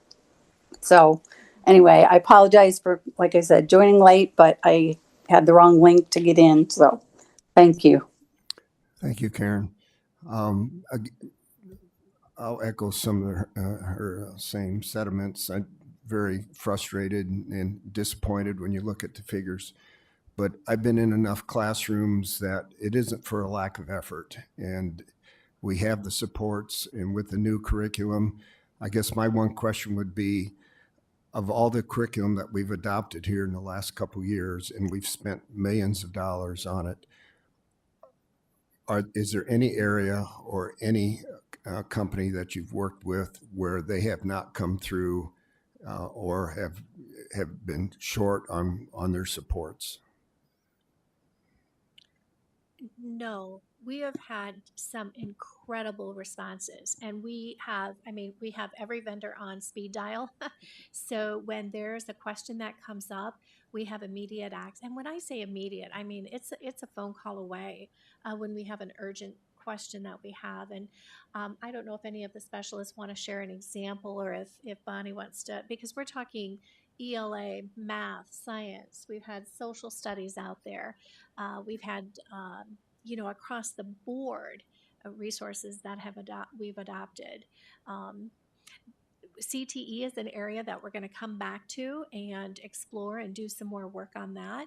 So anyway, I apologize for, like I said, joining late, but I had the wrong link to get in. So thank you. Thank you, Karen. I'll echo some of her same sentiments. I'm very frustrated and disappointed when you look at the figures. But I've been in enough classrooms that it isn't for a lack of effort. And we have the supports, and with the new curriculum, I guess my one question would be, of all the curriculum that we've adopted here in the last couple of years, and we've spent millions of dollars on it, is there any area or any company that you've worked with where they have not come through or have been short on their supports? No, we have had some incredible responses, and we have, we have every vendor on speed dial. So when there's a question that comes up, we have immediate access. And when I say immediate, I mean it's a phone call away when we have an urgent question that we have. And I don't know if any of the specialists want to share an example, or if Bonnie wants to, because we're talking ELA, math, science. We've had social studies out there. We've had, across the board resources that we've adopted. CTE is an area that we're going to come back to and explore and do some more work on that.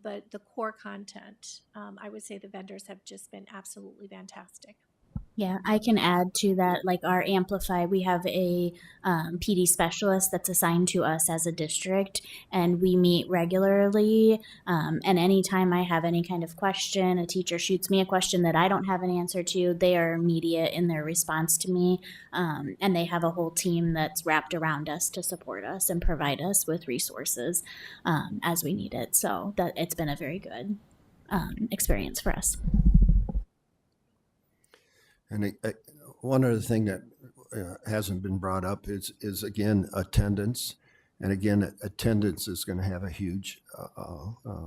But the core content, I would say the vendors have just been absolutely fantastic. Yeah, I can add to that. Like our Amplify, we have a PD specialist that's assigned to us as a district, and we meet regularly. And anytime I have any kind of question, a teacher shoots me a question that I don't have an answer to, they are immediate in their response to me. And they have a whole team that's wrapped around us to support us and provide us with resources as we need it. So that it's been a very good experience for us. And one other thing that hasn't been brought up is again, attendance. And again, attendance is going to have a huge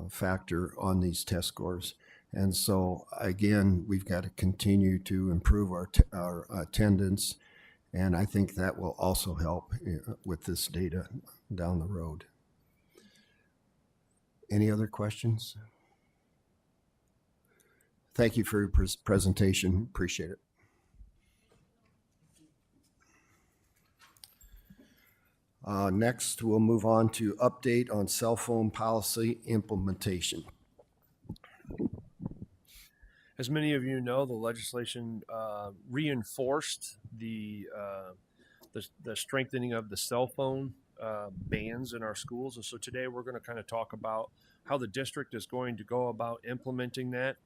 factor on these test scores. And so again, we've got to continue to improve our attendance. And I think that will also help with this data down the road. Any other questions? Thank you for your presentation. Appreciate it. Next, we'll move on to update on cell phone policy implementation. As many of you know, the legislation reinforced the strengthening of the cell phone bans in our schools. And so today we're going to kind of talk about how the district is going to go about implementing that.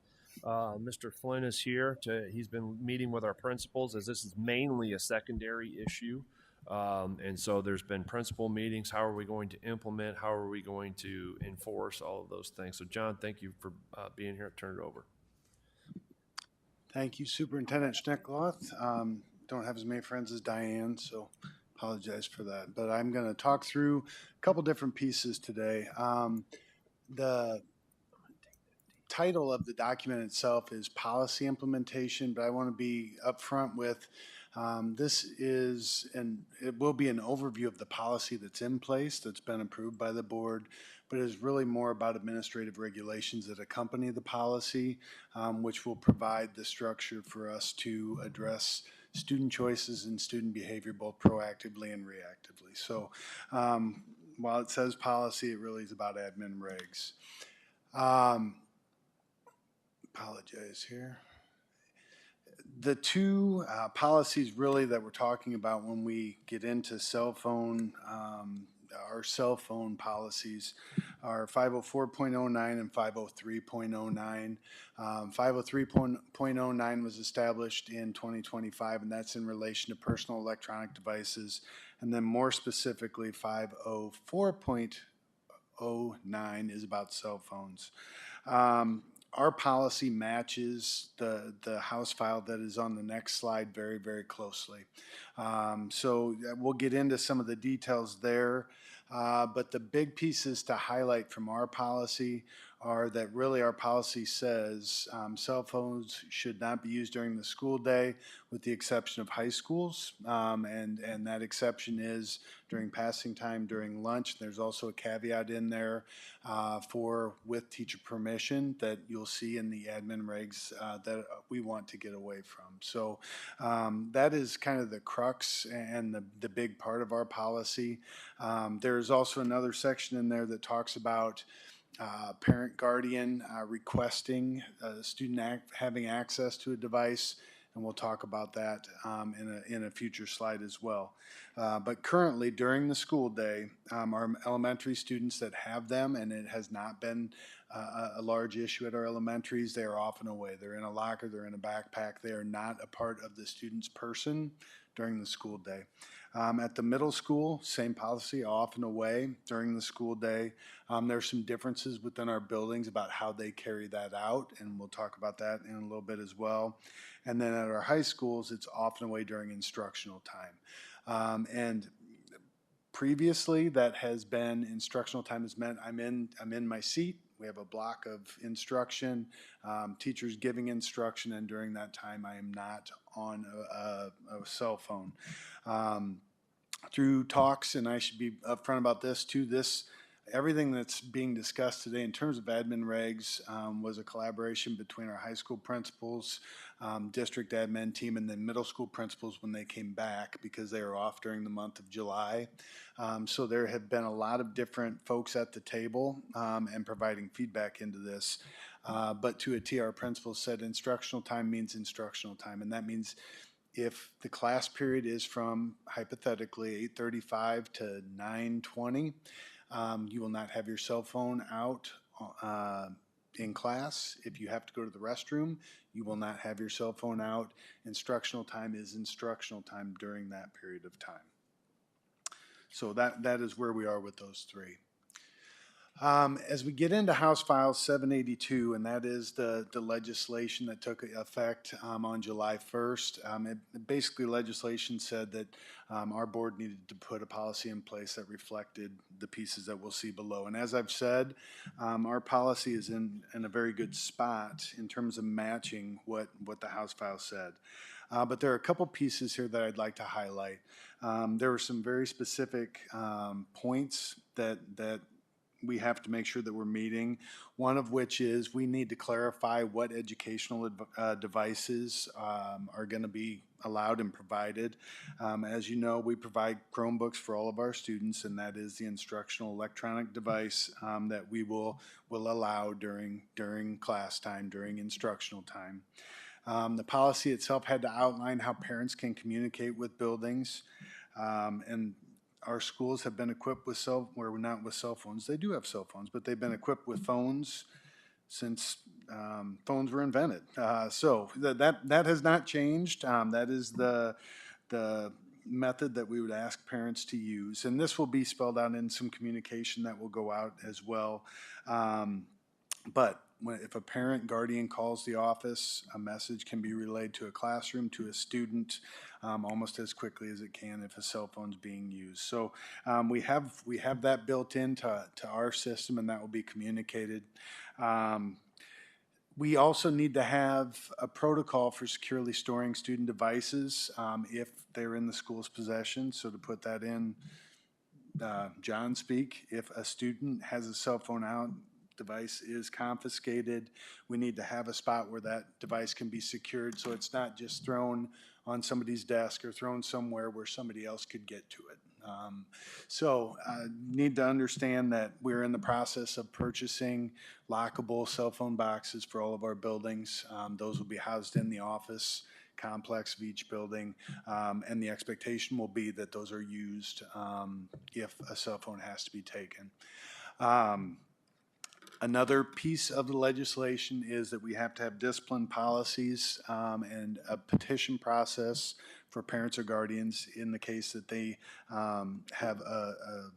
Mr. Flynn is here. He's been meeting with our principals, as this is mainly a secondary issue. And so there's been principal meetings. How are we going to implement? How are we going to enforce all of those things? So John, thank you for being here. Turn it over. Thank you, Superintendent Schneckloth. Don't have as many friends as Diane, so apologize for that. But I'm going to talk through a couple different pieces today. The title of the document itself is Policy Implementation, but I want to be upfront with this is, and it will be an overview of the policy that's in place, that's been approved by the board, but is really more about administrative regulations that accompany the policy, which will provide the structure for us to address student choices and student behavior both proactively and reactively. So while it says policy, it really is about admin regs. Apologize here. The two policies really that we're talking about when we get into cell phone, our cell phone policies are 504.09 and 503.09. 503.09 was established in 2025, and that's in relation to personal electronic devices. And then more specifically, 504.09 is about cell phones. Our policy matches the House file that is on the next slide very, very closely. So we'll get into some of the details there. But the big pieces to highlight from our policy are that really our policy says cell phones should not be used during the school day with the exception of high schools. And that exception is during passing time, during lunch. There's also a caveat in there for with teacher permission that you'll see in the admin regs that we want to get away from. So that is kind of the crux and the big part of our policy. There's also another section in there that talks about parent guardian requesting a student having access to a device. and we'll talk about that in a future slide as well. But currently, during the school day, our elementary students that have them, and it has not been a large issue at our elementaries, they are often away. They're in a locker, they're in a backpack. They are not a part of the student's person during the school day. At the middle school, same policy, often away during the school day. There's some differences within our buildings about how they carry that out, and we'll talk about that in a little bit as well. And then at our high schools, it's often away during instructional time. And previously, that has been instructional time has meant I'm in my seat. We have a block of instruction, teachers giving instruction, and during that time, I am not on a cell phone. Through talks, and I should be upfront about this too, everything that's being discussed today in terms of admin regs was a collaboration between our high school principals, district admin team, and then middle school principals when they came back, because they were off during the month of July. So there have been a lot of different folks at the table and providing feedback into this. But to a T, our principal said instructional time means instructional time, and that means if the class period is from, hypothetically, 8:35 to 9:20, you will not have your cell phone out in class. If you have to go to the restroom, you will not have your cell phone out. Instructional time is instructional time during that period of time. So that is where we are with those three. As we get into House File 782, and that is the legislation that took effect on July 1st, basically legislation said that our board needed to put a policy in place that reflected the pieces that we'll see below. And as I've said, our policy is in a very good spot in terms of matching what the House File said. But there are a couple pieces here that I'd like to highlight. There were some very specific points that we have to make sure that we're meeting. One of which is we need to clarify what educational devices are going to be allowed and provided. As you know, we provide Chromebooks for all of our students, and that is the instructional electronic device that we will allow during class time, during instructional time. The policy itself had to outline how parents can communicate with buildings, and our schools have been equipped with where we're not with cell phones. They do have cell phones, but they've been equipped with phones since phones were invented. So that has not changed. That is the method that we would ask parents to use. And this will be spelled out in some communication that will go out as well. But if a parent guardian calls the office, a message can be relayed to a classroom, to a student, almost as quickly as it can if a cell phone's being used. So we have that built into our system, and that will be communicated. We also need to have a protocol for securely storing student devices if they're in the school's possession. So to put that in John speak, if a student has a cell phone out, device is confiscated, we need to have a spot where that device can be secured so it's not just thrown on somebody's desk or thrown somewhere where somebody else could get to it. Need to understand that we're in the process of purchasing lockable cell phone boxes for all of our buildings. Those will be housed in the office complex of each building, and the expectation will be that those are used if a cell phone has to be taken. Another piece of the legislation is that we have to have discipline policies and a petition process for parents or guardians in the case that they have a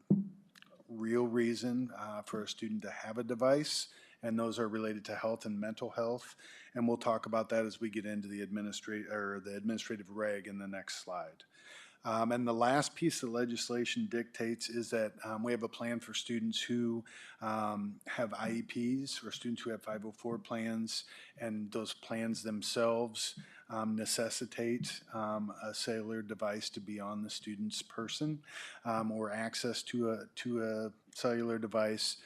real reason for a student to have a device, and those are related to health and mental health. And we'll talk about that as we get into the administrative reg in the next slide. And the last piece of legislation dictates is that we have a plan for students who have IEPs or students who have 504 plans, and those plans themselves necessitate a cellular device to be on the student's person or access to a cellular device.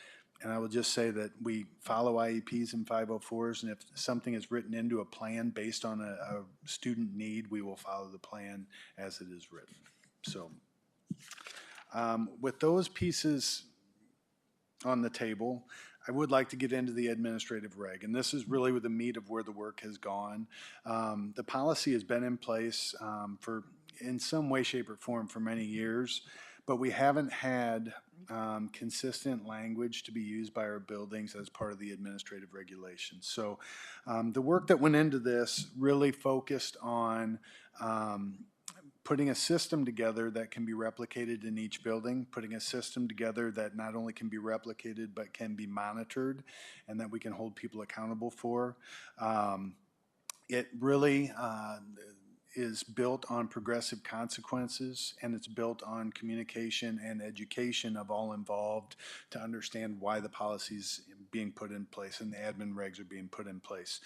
And I will just say that we follow IEPs and 504s, and if something is written into a plan based on a student need, we will follow the plan as it is written. So with those pieces on the table, I would like to get into the administrative reg, and this is really the meat of where the work has gone. The policy has been in place for, in some way, shape, or form for many years, but we haven't had consistent language to be used by our buildings as part of the administrative regulations. So the work that went into this really focused on putting a system together that can be replicated in each building, putting a system together that not only can be replicated but can be monitored and that we can hold people accountable for. It really is built on progressive consequences, and it's built on communication and education of all involved to understand why the policies being put in place and the admin regs are being put in place.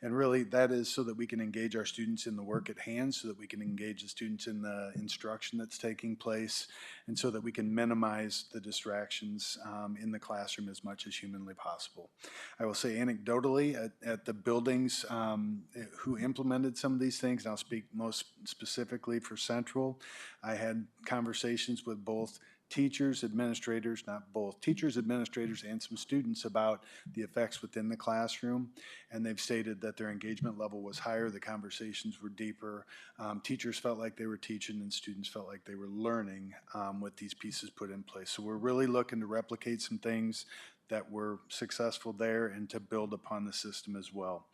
And really that is so that we can engage our students in the work at hand, so that we can engage the students in the instruction that's taking place, and so that we can minimize the distractions in the classroom as much as humanly possible. I will say anecdotally at the buildings who implemented some of these things, and I'll speak most specifically for Central, I had conversations with both teachers, administrators, not both, teachers, administrators, and some students about the effects within the classroom, and they've stated that their engagement level was higher, the conversations were deeper, teachers felt like they were teaching, and students felt like they were learning with these pieces put in place. So we're really looking to replicate some things that were successful there and to build upon the system as well.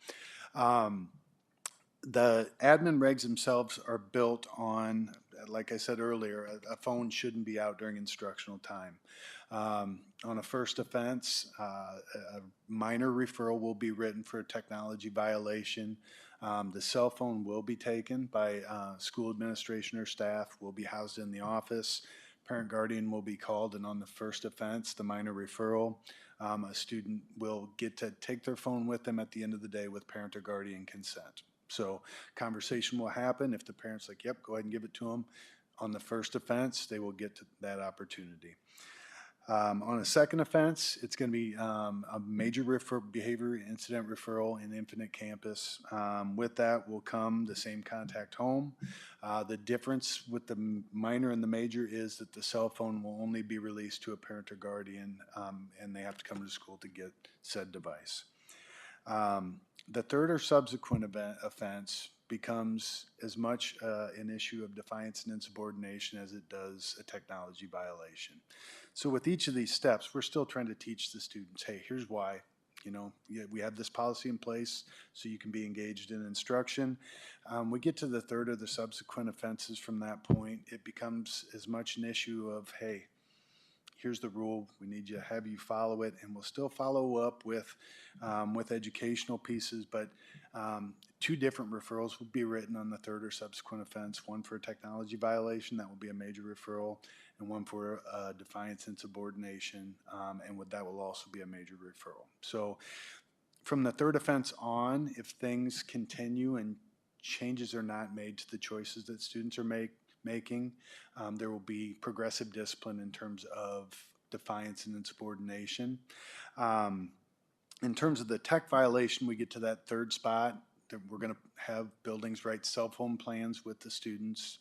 The admin regs themselves are built on, like I said earlier, a phone shouldn't be out during instructional time. On a first offense, a minor referral will be written for a technology violation. The cell phone will be taken by school administration or staff, will be housed in the office. Parent guardian will be called, and on the first offense, the minor referral, a student will get to take their phone with them at the end of the day with parent or guardian consent. So conversation will happen. If the parent's like, yep, go ahead and give it to them on the first offense, they will get to that opportunity. On a second offense, it's going to be a major behavior incident referral in Infinite Campus. With that will come the same contact home. The difference with the minor and the major is that the cell phone will only be released to a parent or guardian, and they have to come to school to get said device. The third or subsequent offense becomes as much an issue of defiance and insubordination as it does a technology violation. So with each of these steps, we're still trying to teach the students, hey, here's why. You know, we have this policy in place so you can be engaged in instruction. We get to the third or the subsequent offenses from that point, it becomes as much an issue of, hey, here's the rule, we need to have you follow it, and we'll still follow up with educational pieces, but two different referrals will be written on the third or subsequent offense, one for a technology violation, that will be a major referral, and one for defiance and insubordination, and that will also be a major referral. So from the third offense on, if things continue and changes are not made to the choices that students are making, there will be progressive discipline in terms of defiance and insubordination. In terms of the tech violation, we get to that third spot that we're going to have buildings write cell phone plans with the students.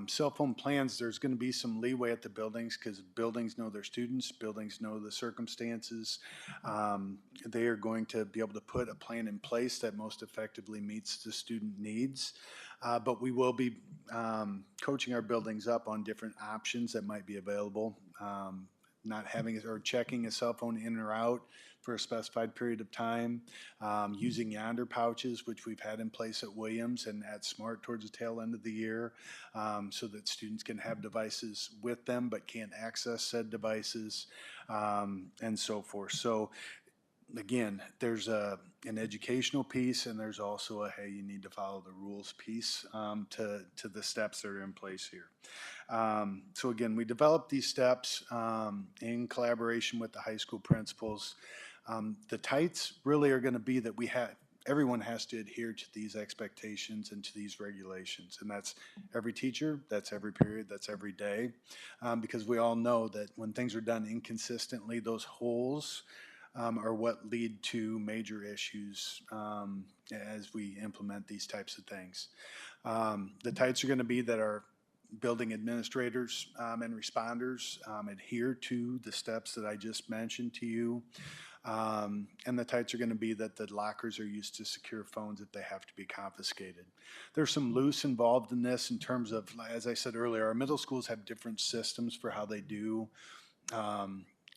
Cell phone plans, there's going to be some leeway at the buildings because buildings know their students, buildings know the circumstances. They are going to be able to put a plan in place that most effectively meets the student needs. But we will be coaching our buildings up on different options that might be available. Not having or checking a cell phone in or out for a specified period of time, using yonder pouches, which we've had in place at Williams and at Smart towards the tail end of the year, so that students can have devices with them but can't access said devices, and so forth. So again, there's an educational piece, and there's also a, hey, you need to follow the rules piece to the steps that are in place here. So again, we developed these steps in collaboration with the high school principals. The tights really are going to be that everyone has to adhere to these expectations and to these regulations, and that's every teacher, that's every period, that's every day, because we all know that when things are done inconsistently, those holes are what lead to major issues as we implement these types of things. The tights are going to be that our building administrators and responders adhere to the steps that I just mentioned to you. And the tights are going to be that the lockers are used to secure phones if they have to be confiscated. There's some loose involved in this in terms of, as I said earlier, our middle schools have different systems for how they do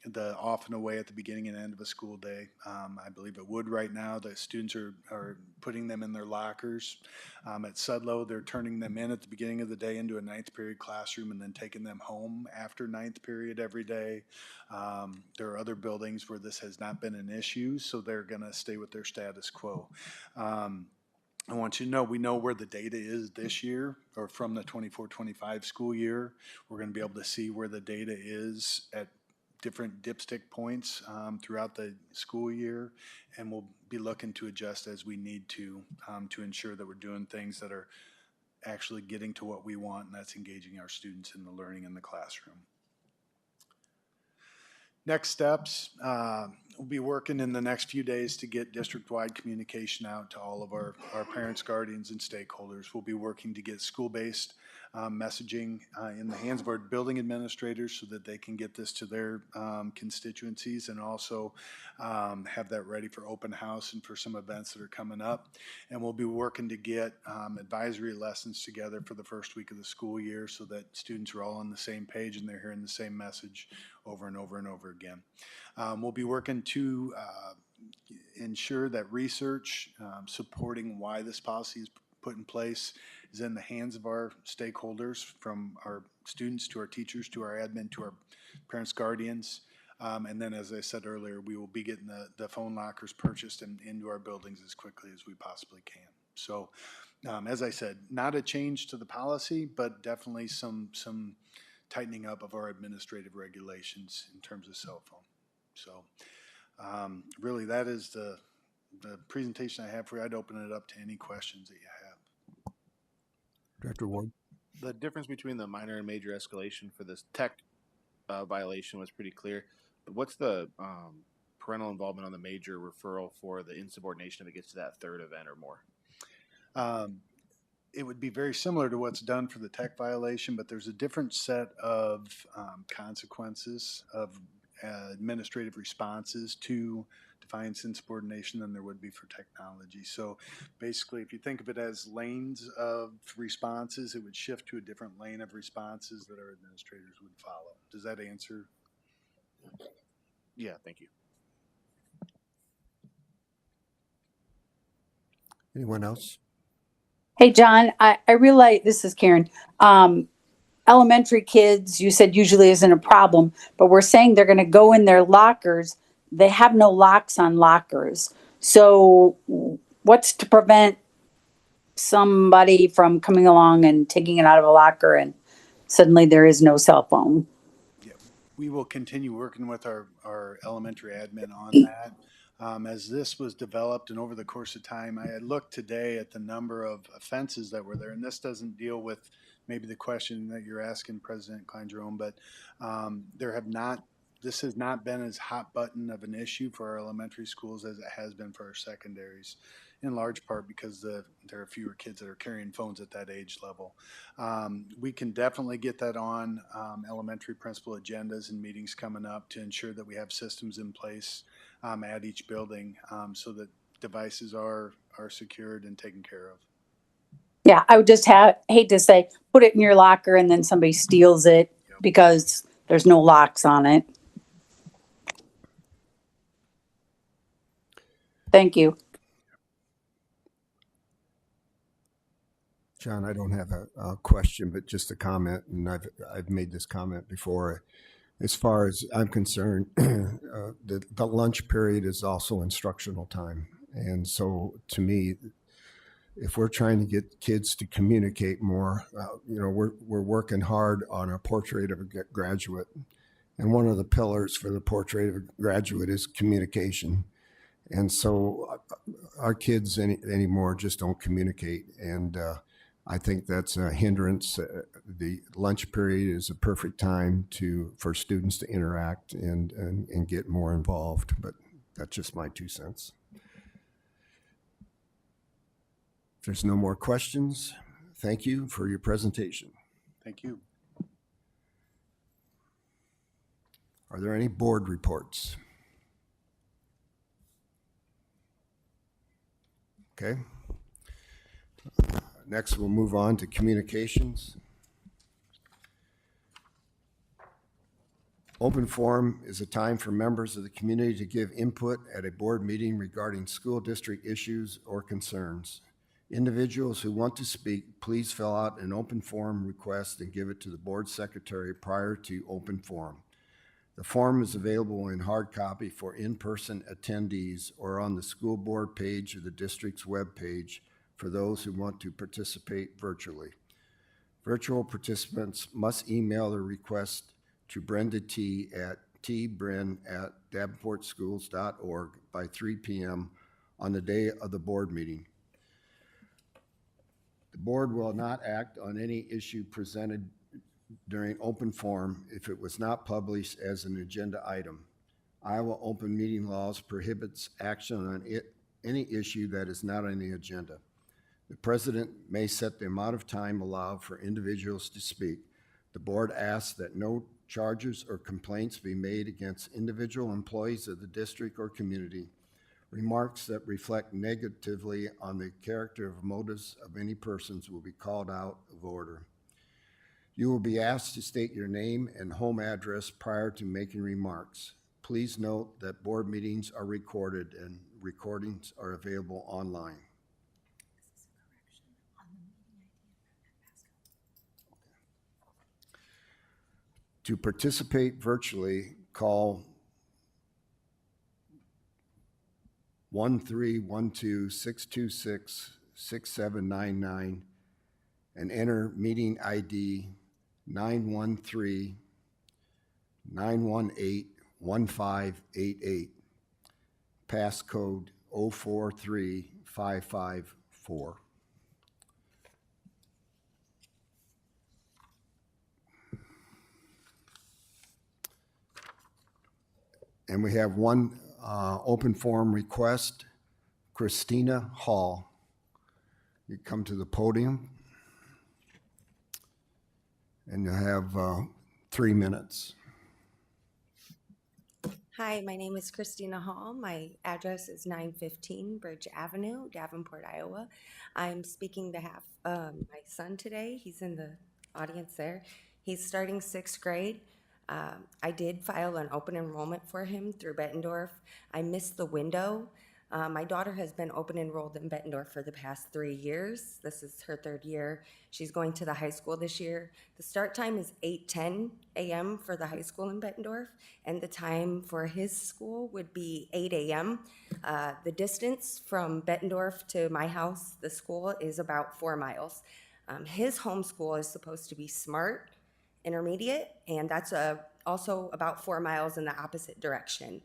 the off and away at the beginning and end of a school day. I believe at Wood right now, the students are putting them in their lockers. At Sudlow, they're turning them in at the beginning of the day into a ninth period classroom and then taking them home after ninth period every day. There are other buildings where this has not been an issue, so they're going to stay with their status quo. I want you to know we know where the data is this year, or from the 24-25 school year. We're going to be able to see where the data is at different dipstick points throughout the school year, and we'll be looking to adjust as we need to ensure that we're doing things that are actually getting to what we want, and that's engaging our students in the learning in the classroom. Next steps, we'll be working in the next few days to get district-wide communication out to all of our parents, guardians, and stakeholders. We'll be working to get school-based messaging in the hands of our building administrators so that they can get this to their constituencies, and also have that ready for open house and for some events that are coming up. And we'll be working to get advisory lessons together for the first week of the school year so that students are all on the same page and they're hearing the same message over and over and over again. We'll be working to ensure that research supporting why this policy is put in place is in the hands of our stakeholders, from our students to our teachers to our admin to our parents, guardians. And then, as I said earlier, we will be getting the phone lockers purchased and into our buildings as quickly as we possibly can. So, as I said, not a change to the policy, but definitely some tightening up of our administrative regulations in terms of cell phone. So really that is the presentation I have for you. I'd open it up to any questions that you have. Director Ward? The difference between the minor and major escalation for this tech violation was pretty clear. But what's the parental involvement on the major referral for the insubordination if it gets to that third event or more? It would be very similar to what's done for the tech violation, but there's a different set of consequences of administrative responses to defiance insubordination than there would be for technology. So basically, if you think of it as lanes of responses, it would shift to a different lane of responses that our administrators would follow. Does that answer? Yeah, thank you. Anyone else? Hey, John, I realize, this is Karen. Elementary kids, you said usually isn't a problem, but we're saying they're going to go in their lockers. They have no locks on lockers. So what's to prevent somebody from coming along and taking it out of a locker and suddenly there is no cell phone? We will continue working with our elementary admin on that. As this was developed and over the course of time, I had looked today at the number of offenses that were there, and this doesn't deal with maybe the question that you're asking, President Klein-Jerome, but this has not been as hot button of an issue for our elementary schools as it has been for our secondaries, in large part because there are fewer kids that are carrying phones at that age level. We can definitely get that on elementary principal agendas and meetings coming up to ensure that we have systems in place at each building so that devices are secured and taken care of. Yeah, I would just hate to say, put it in your locker and then somebody steals it because there's no locks on it. Thank you. John, I don't have a question, but just a comment, and I've made this comment before. As far as I'm concerned, the lunch period is also instructional time, and so to me, if we're trying to get kids to communicate more, we're working hard on a portrait of a graduate, and one of the pillars for the portrait of a graduate is communication. And so our kids anymore just don't communicate, and I think that's a hindrance. The lunch period is a perfect time for students to interact and get more involved, but that's just my 2 cents. If there's no more questions, thank you for your presentation. Thank you. Are there any board reports? Okay. Next, we'll move on to communications. Open forum is a time for members of the community to give input at a board meeting regarding school district issues or concerns. Individuals who want to speak, please fill out an open forum request and give it to the board secretary prior to open forum. The form is available in hard copy for in-person attendees or on the school board page of the district's webpage for those who want to participate virtually. Virtual participants must email their request to Brenda T. at tbren@davenportschools.org by 3 p.m. on the day of the board meeting. The board will not act on any issue presented during open forum if it was not published as an agenda item. Iowa open meeting laws prohibits action on any issue that is not on the agenda. The president may set the amount of time allowed for individuals to speak. The board asks that no charges or complaints be made against individual employees of the district or community. Remarks that reflect negatively on the character or motives of any persons will be called out of order. You will be asked to state your name and home address prior to making remarks. Please note that board meetings are recorded and recordings are available online. To participate virtually, call 1-312-626-6799 and enter meeting ID 913-918-1588, passcode 043554. And we have one open forum request, Christina Hall. You come to the podium and you have 3 minutes. Hi, my name is Christina Hall. My address is 915 Bridge Avenue, Davenport, Iowa. I'm speaking on behalf of my son today. He's in the audience there. He's starting 6th grade. I did file an open enrollment for him through Bettendorf. I missed the window. My daughter has been open enrolled in Bettendorf for the past 3 years. This is her 3rd year. She's going to the high school this year. The start time is 8:10 a.m. for the high school in Bettendorf, and the time for his school would be 8 a.m. The distance from Bettendorf to my house, the school, is about 4 miles. His home school is supposed to be Smart Intermediate, and that's also about 4 miles in the opposite direction.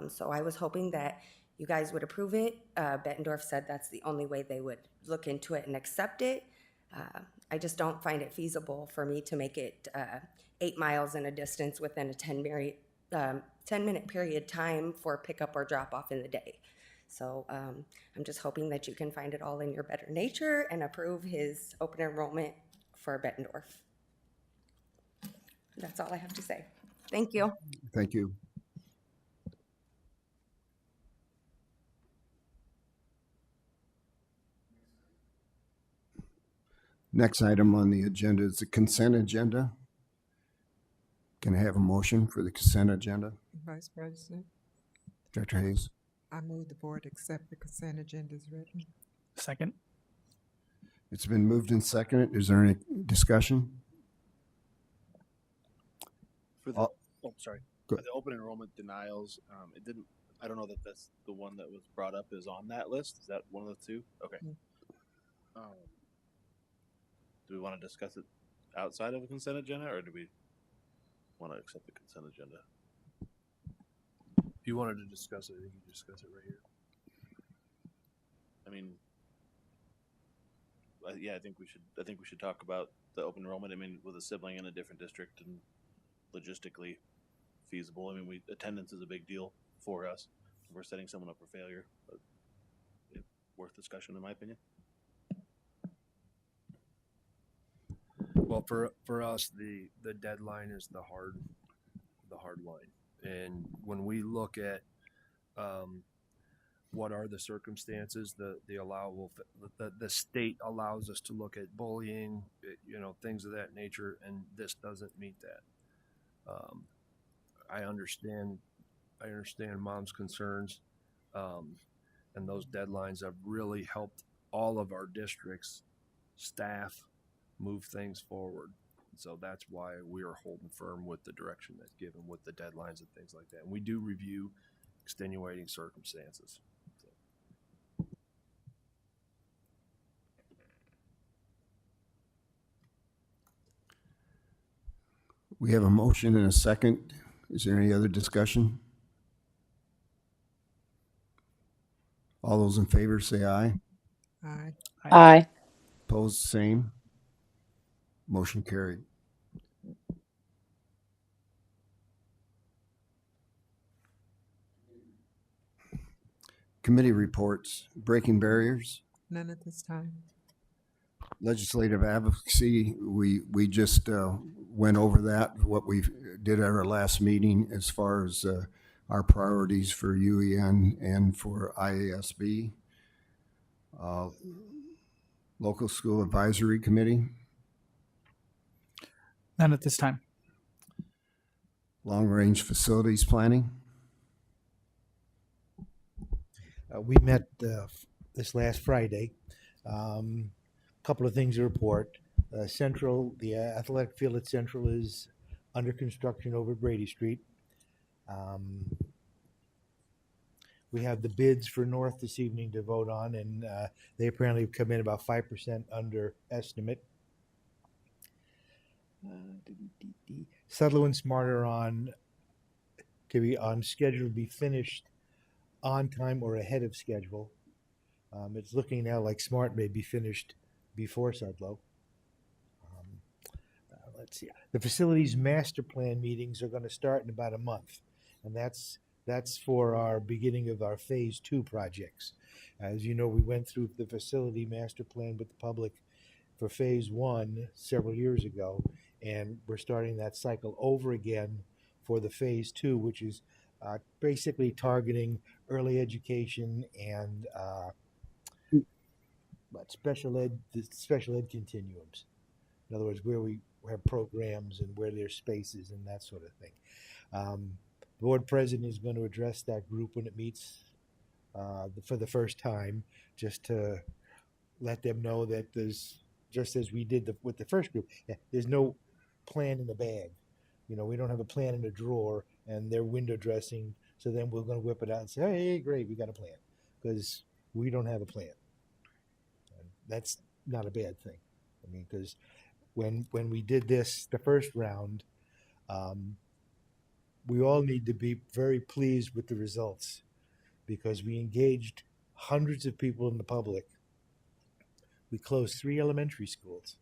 So I was hoping that you guys would approve it. Bettendorf said that's the only way they would look into it and accept it. I just don't find it feasible for me to make it 8 miles in a distance within a 10-minute period time for pickup or drop off in the day. So I'm just hoping that you can find it all in your better nature and approve his open enrollment for Bettendorf. That's all I have to say. Thank you. Thank you. Next item on the agenda is the consent agenda. Can I have a motion for the consent agenda? Vice President, Director Hayes. I move the board accept the consent agenda as written. Second. It's been moved and seconded. Is there any discussion? For the, sorry. Go. For the open enrollment denials, it didn't. I don't know that that's the one that was brought up is on that list. Is that one of the two? Okay. Do we want to discuss it outside of the consent agenda, or do we want to accept the consent agenda? If you wanted to discuss it, I think you can discuss it right here. I mean, yeah, I think we should talk about the open enrollment. I mean, with a sibling in a different district and logistically feasible. I mean, attendance is a big deal for us. We're setting someone up for failure, but worth discussion in my opinion. Well, for us, the deadline is the hard line, and when we look at what are the circumstances, the allowable, the state allows us to look at bullying, things of that nature, and this doesn't meet that. I understand mom's concerns, and those deadlines have really helped all of our districts, staff, move things forward. So that's why we are holding firm with the direction that's given with the deadlines and things like that. And we do review extenuating circumstances. We have a motion and a second. Is there any other discussion? All those in favor say aye. Aye. Aye. Opposed, same. Motion carried. Committee reports. Breaking barriers. None at this time. Legislative advocacy, we just went over that, what we did at our last meeting as far as our priorities for UEN and for IASB. Local School Advisory Committee. None at this time. Long Range Facilities Planning. We met this last Friday. Couple of things to report. The athletic field at Central is under construction over Brady Street. We have the bids for North this evening to vote on, and they apparently have come in about 5% under estimate. Subtler and Smarter on schedule to be finished on time or ahead of schedule. It's looking now like Smart may be finished before Sudlow. Let's see. The facilities master plan meetings are going to start in about a month, and that's for our beginning of our phase 2 projects. As you know, we went through the facility master plan with the public for phase 1 several years ago, and we're starting that cycle over again for the phase 2, which is basically targeting early education and special ed continuums. In other words, where we have programs and where there's spaces and that sort of thing. The board president is going to address that group when it meets for the first time, just to let them know that there's, just as we did with the first group, there's no plan in the bag. We don't have a plan in the drawer and they're window dressing, so then we're going to whip it out and say, hey, great, we got a plan, because we don't have a plan. And that's not a bad thing. I mean, because when we did this the first round, we all need to be very pleased with the results, because we engaged hundreds of people in the public. We closed 3 elementary schools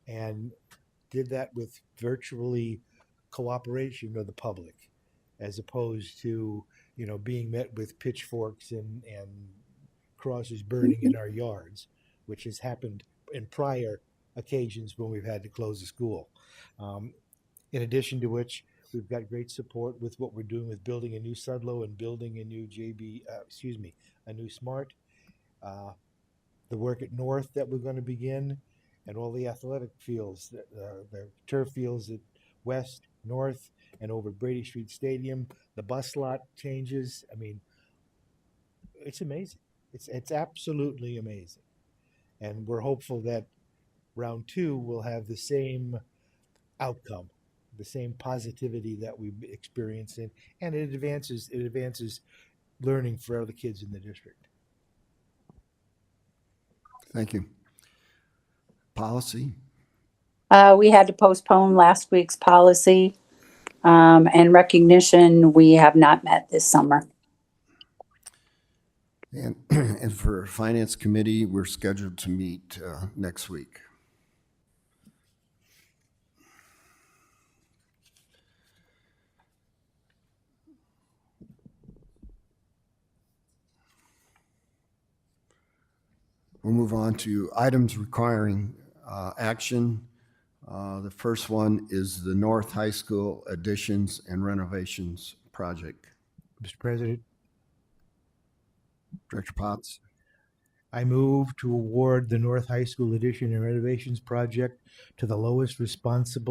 and did that with virtually cooperation of the public, as opposed to being met with pitchforks and crosses burning in our yards, which has happened in prior occasions when we've had to close a school. In addition to which, we've got great support with what we're doing with building a new Sudlow and building a new a new Smart. The work at North that we're going to begin, and all the athletic fields, the turf fields at West, North, and over Brady Street Stadium, the bus lot changes. I mean, it's amazing. It's absolutely amazing. And we're hopeful that round 2 will have the same outcome, the same positivity that we've experienced in, and it advances learning for other kids in the district. Thank you. Policy. We had to postpone last week's policy, and recognition we have not met this summer. And for Finance Committee, we're scheduled to meet next week. We'll move on to items requiring action. The first one is the North High School additions and renovations project. Mr. President, Director Potts. I move to award the North High School addition and renovations project to the lowest responsive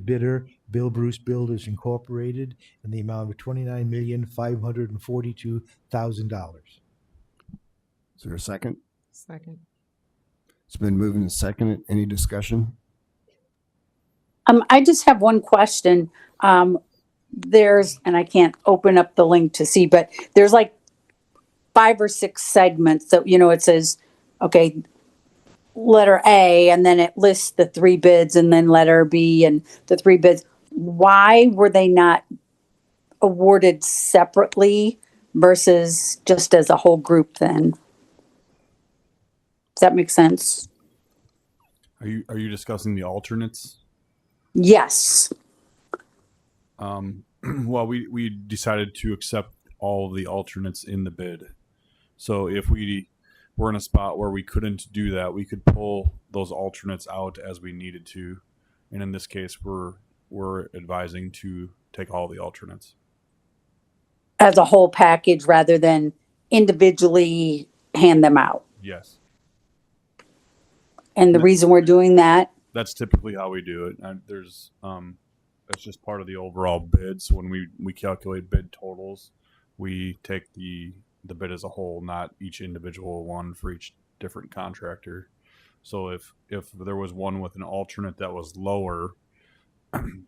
bidder, Bill Bruce Builders Incorporated, in the amount of $29,542,000. Is there a second? Second. It's been moved and seconded. Any discussion? I just have one question. There's, and I can't open up the link to see, but there's like 5 or 6 segments that, it says, okay, letter A, and then it lists the 3 bids, and then letter B and the 3 bids. Why were they not awarded separately versus just as a whole group then? Does that make sense? Are you discussing the alternates? Yes. Well, we decided to accept all of the alternates in the bid. So if we were in a spot where we couldn't do that, we could pull those alternates out as we needed to. And in this case, we're advising to take all the alternates. As a whole package rather than individually hand them out. Yes. And the reason we're doing that? That's typically how we do it. That's just part of the overall bid. So when we calculate bid totals, we take the bid as a whole, not each individual one for each different contractor. So if there was one with an alternate that was lower on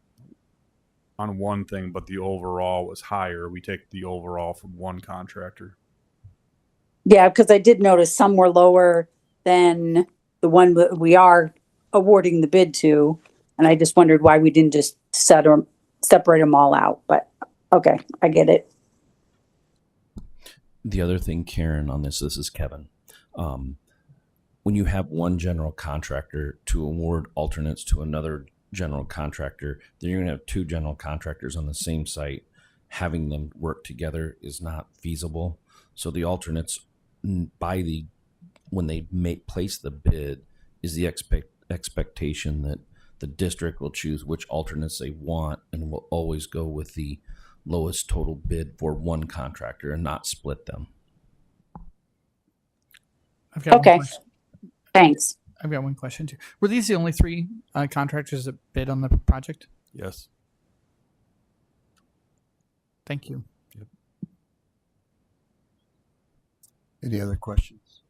one thing, but the overall was higher, we take the overall from one contractor. Yeah, because I did notice some were lower than the one that we are awarding the bid to. And I just wondered why we didn't just separate them all out. But okay, I get it. The other thing, Karen, on this is Kevin. When you have one general contractor to award alternates to another general contractor, then you're going to have 2 general contractors on the same site. Having them work together is not feasible. So the alternates, when they place the bid, is the expectation that the district will choose which alternates they want and will always go with the lowest total bid for one contractor and not split them. Okay. Thanks. I've got one question too. Were these the only 3 contractors that bid on the project? Yes. Thank you. Yep. Any other questions?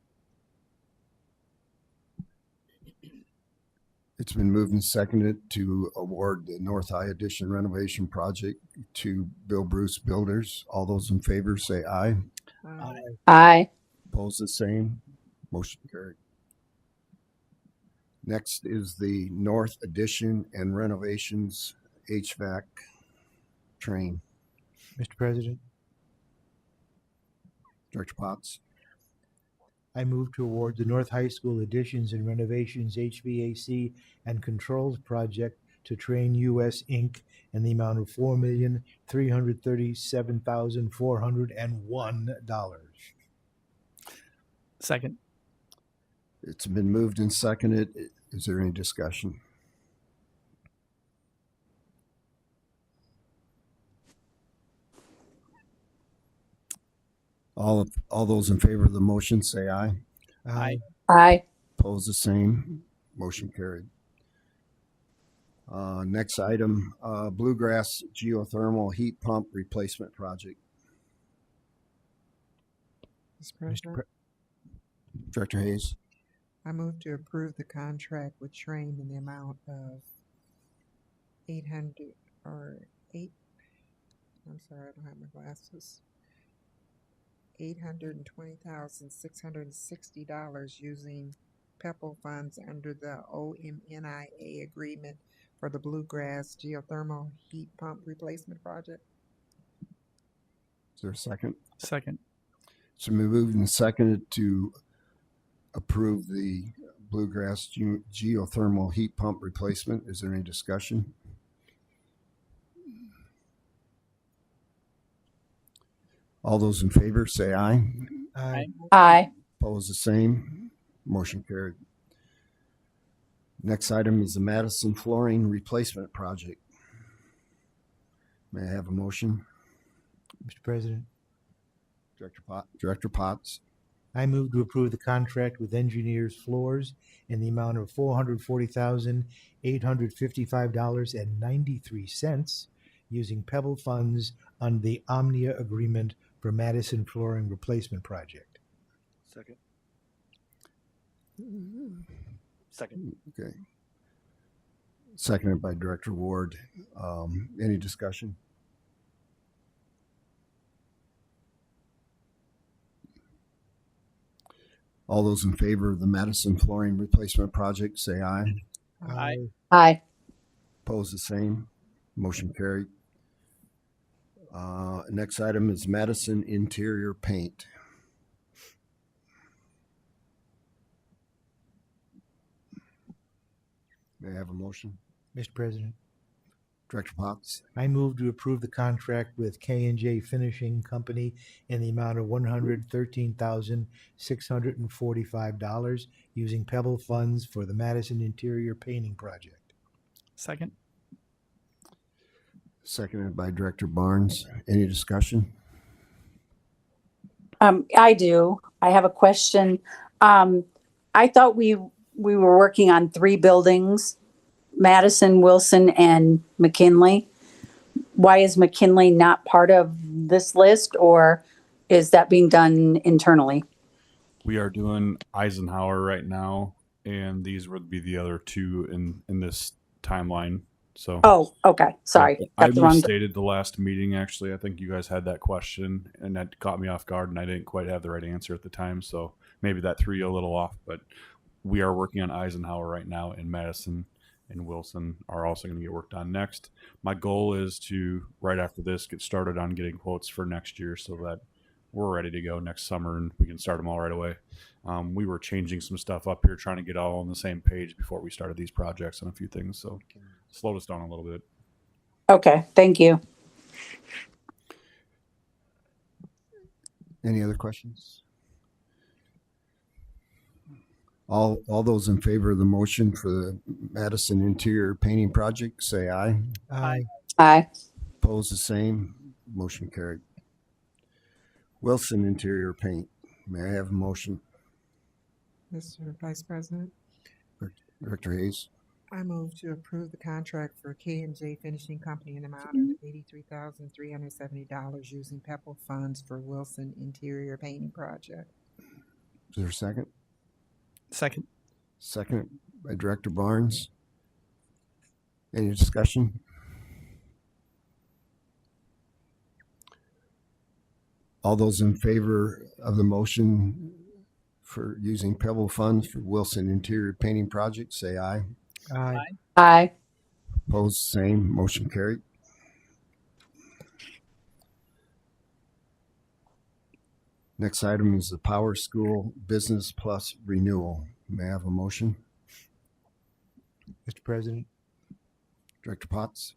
It's been moved and seconded to award the North High Addition renovation project to Bill Bruce Builders. All those in favor say aye. Aye. Aye. Opposed, the same. Motion carried. Next is the North Addition and renovations HVAC train. Mr. President, Director Potts. I move to award the North High School additions and renovations HVAC and controls project to Train US Inc. in the amount of $4,337,401. Second. It's been moved and seconded. Is there any discussion? All those in favor of the motion say aye. Aye. Aye. Opposed, the same. Motion carried. Next item, Bluegrass Geothermal Heat Pump Replacement Project. Mr. President, Director Hayes. I move to approve the contract with Train in the amount of I'm sorry, I don't have my glasses. $820,660 using PEPAL funds under the OMNIA agreement for the Bluegrass Geothermal Heat Pump Replacement Project. Is there a second? Second. It's been moved and seconded to approve the Bluegrass Geothermal Heat Pump Replacement. Is there any discussion? All those in favor say aye. Aye. Aye. Opposed, the same. Motion carried. Next item is the Madison Flooring Replacement Project. May I have a motion? Mr. President, Director Potts. I move to approve the contract with Engineers Floors in the amount of $440,855.93 using Pebble funds on the Omnia agreement for Madison Flooring Replacement Project. Second. Second. Okay. Seconded by Director Ward. Any discussion? All those in favor of the Madison Flooring Replacement Project, say aye. Aye. Aye. Opposed, the same. Motion carried. Next item is Madison Interior Paint. May I have a motion? Mr. President, Director Potts. I move to approve the contract with K&J Finishing Company in the amount of $113,645 using Pebble funds for the Madison Interior Painting Project. Second. Seconded by Director Barnes. Any discussion? I do. I have a question. I thought we were working on 3 buildings, Madison, Wilson, and McKinley. Why is McKinley not part of this list, or is that being done internally? We are doing Eisenhower right now, and these would be the other 2 in this timeline. So. Oh, okay. Sorry. I Got the wrong. misstated the last meeting. Actually, I think you guys had that question, and that caught me off guard, and I didn't quite have the right answer at the time. So maybe that threw you a little off. But we are working on Eisenhower right now, and Madison and Wilson are also going to get worked on next. My goal is to, right after this, get started on getting quotes for next year so that we're ready to go next summer and we can start them all right away. We were changing some stuff up here, trying to get all on the same page before we started these projects and a few things. So slowed us down a little bit. Okay. Thank you. Any other questions? All those in favor of the motion for the Madison Interior Painting Project, say aye. Aye. Aye. Opposed, the same. Motion carried. Wilson Interior Paint. May I have a motion? Mr. Vice President, Director Hayes. I move to approve the contract for K&J Finishing Company in the amount of $83,370 using Pebble funds for Wilson Interior Painting Project. Is there a second? Second. Second by Director Barnes. Any discussion? All those in favor of the motion for using Pebble funds for Wilson Interior Painting Project, say aye. Aye. Aye. Opposed, same. Motion carried. Next item is the Power School Business Plus renewal. May I have a motion? Mr. President, Director Potts.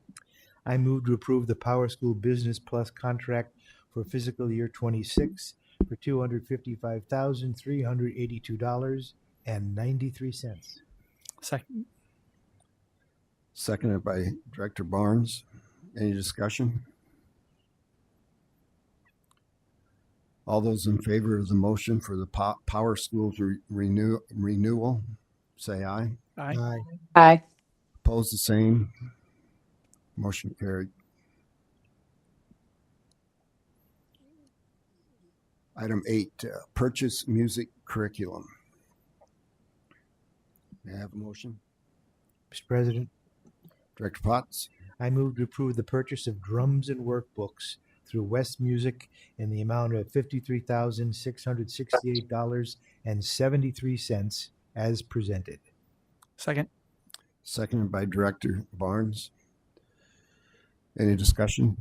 I move to approve the Power School Business Plus contract for fiscal year 26 for $255,382.93. Second. Seconded by Director Barnes. Any discussion? All those in favor of the motion for the Power Schools renewal, say aye. Aye. Aye. Aye. Opposed, the same. Motion carried. Item 8, purchase music curriculum. May I have a motion? Mr. President, Director Potts. I move to approve the purchase of drums and workbooks through West Music in the amount of $53,668.73 as presented. Second. Seconded by Director Barnes. Any discussion?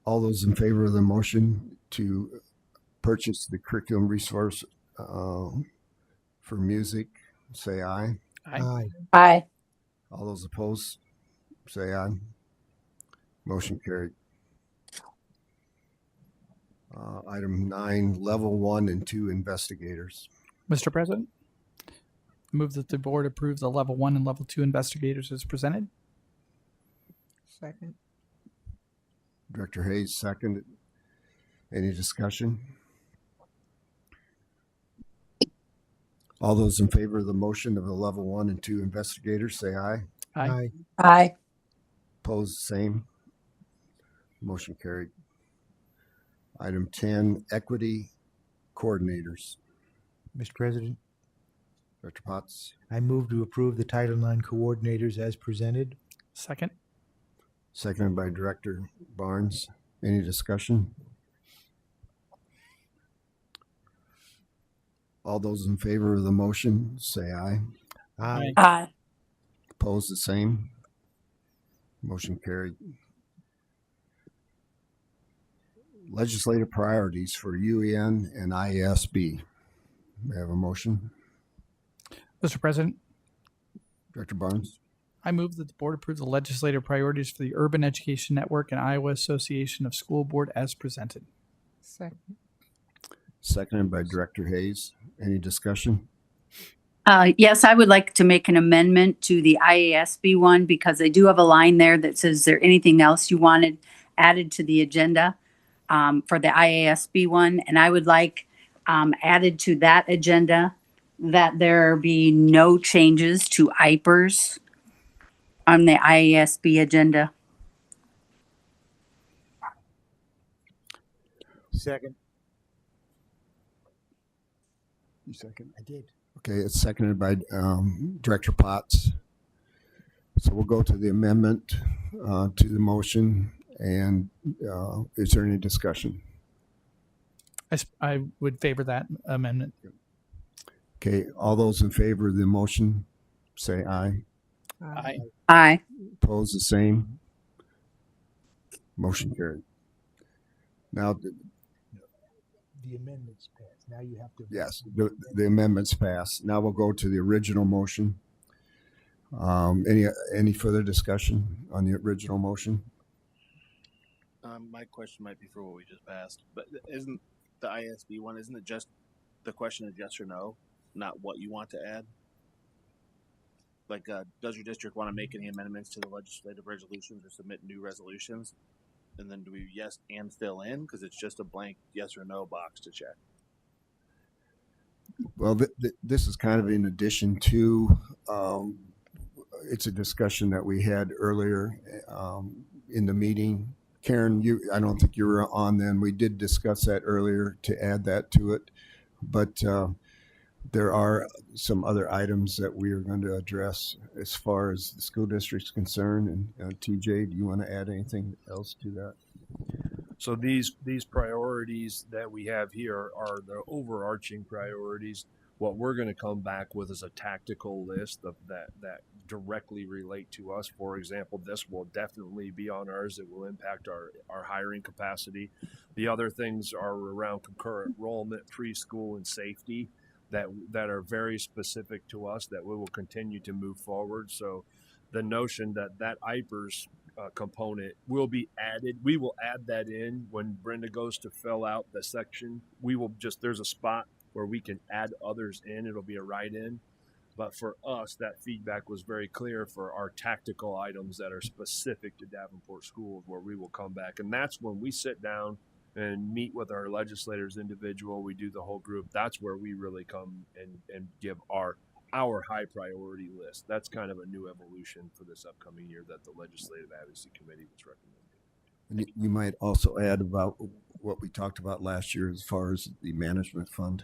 All those in favor of the motion to purchase the curriculum resource for music, say aye. Aye. Aye. All those opposed, say aye. Motion carried. Item 9, level 1 and 2 investigators. Mr. President, move that the board approve the level 1 and level 2 investigators as presented. Second. Director Hayes, second. Any discussion? All those in favor of the motion of the level 1 and 2 investigators, say aye. Aye. Aye. Opposed, same. Motion carried. Item 10, equity coordinators. Mr. President, Director Potts, I move to approve the Title IX coordinators as presented. Second. seconded by Director Barnes. Any discussion? All those in favor of the motion, say aye. Aye. Aye. Opposed, the same. Motion carried. Legislative priorities for UEN and IASB. May I have a motion? Mr. President, Director Barnes, I move that the board approve the legislative priorities for the Urban Education Network and Iowa Association of School Board as presented. Second. seconded by Director Hayes. Any discussion? Yes, I would like to make an amendment to the IASB one because I do have a line there that says, is there anything else you wanted added to the agenda for the IASB one? And I would like added to that agenda that there be no changes to IPERS on the IASB agenda. Second. You second? I did. Okay, it's seconded by Director Potts. So we'll go to the amendment to the motion. And is there any discussion? I would favor that amendment. Okay, all those in favor of the motion, say aye. Aye. Aye. Opposed, the same. Motion carried. Now, The amendments passed. Now you have to. yes, the amendments pass. Now we'll go to the original motion. Any further discussion on the original motion? My question might be for what we just passed, but isn't the ISB one, isn't it just the question of yes or no, not what you want to add? Like, does your district want to make any amendments to the legislative resolutions or submit new resolutions? And then do we yes and fill in? Because it's just a blank yes or no box to check. Well, this is kind of in addition to, it's a discussion that we had earlier in the meeting. Karen, I don't think you were on then. We did discuss that earlier to add that to it. But there are some other items that we are going to address as far as the school district's concerned. And TJ, do you want to add anything else to that? So these priorities that we have here are the overarching priorities. What we're going to come back with is a tactical list of that directly relate to us. For example, this will definitely be on ours. It will impact our hiring capacity. The other things are around concurrent enrollment, preschool, and safety that are very specific to us that we will continue to move forward. So the notion that IPERS component will be added. We will add that in when Brenda goes to fill out the section. We will there's a spot where we can add others in. It'll be a write-in. But for us, that feedback was very clear for our tactical items that are specific to Davenport schools, where we will come back. And that's when we sit down and meet with our legislators individual. We do the whole group. That's where we really come and give our high priority list. That's kind of a new evolution for this upcoming year that the Legislative Advocacy Committee was recommending. And you might also add about what we talked about last year as far as the management fund.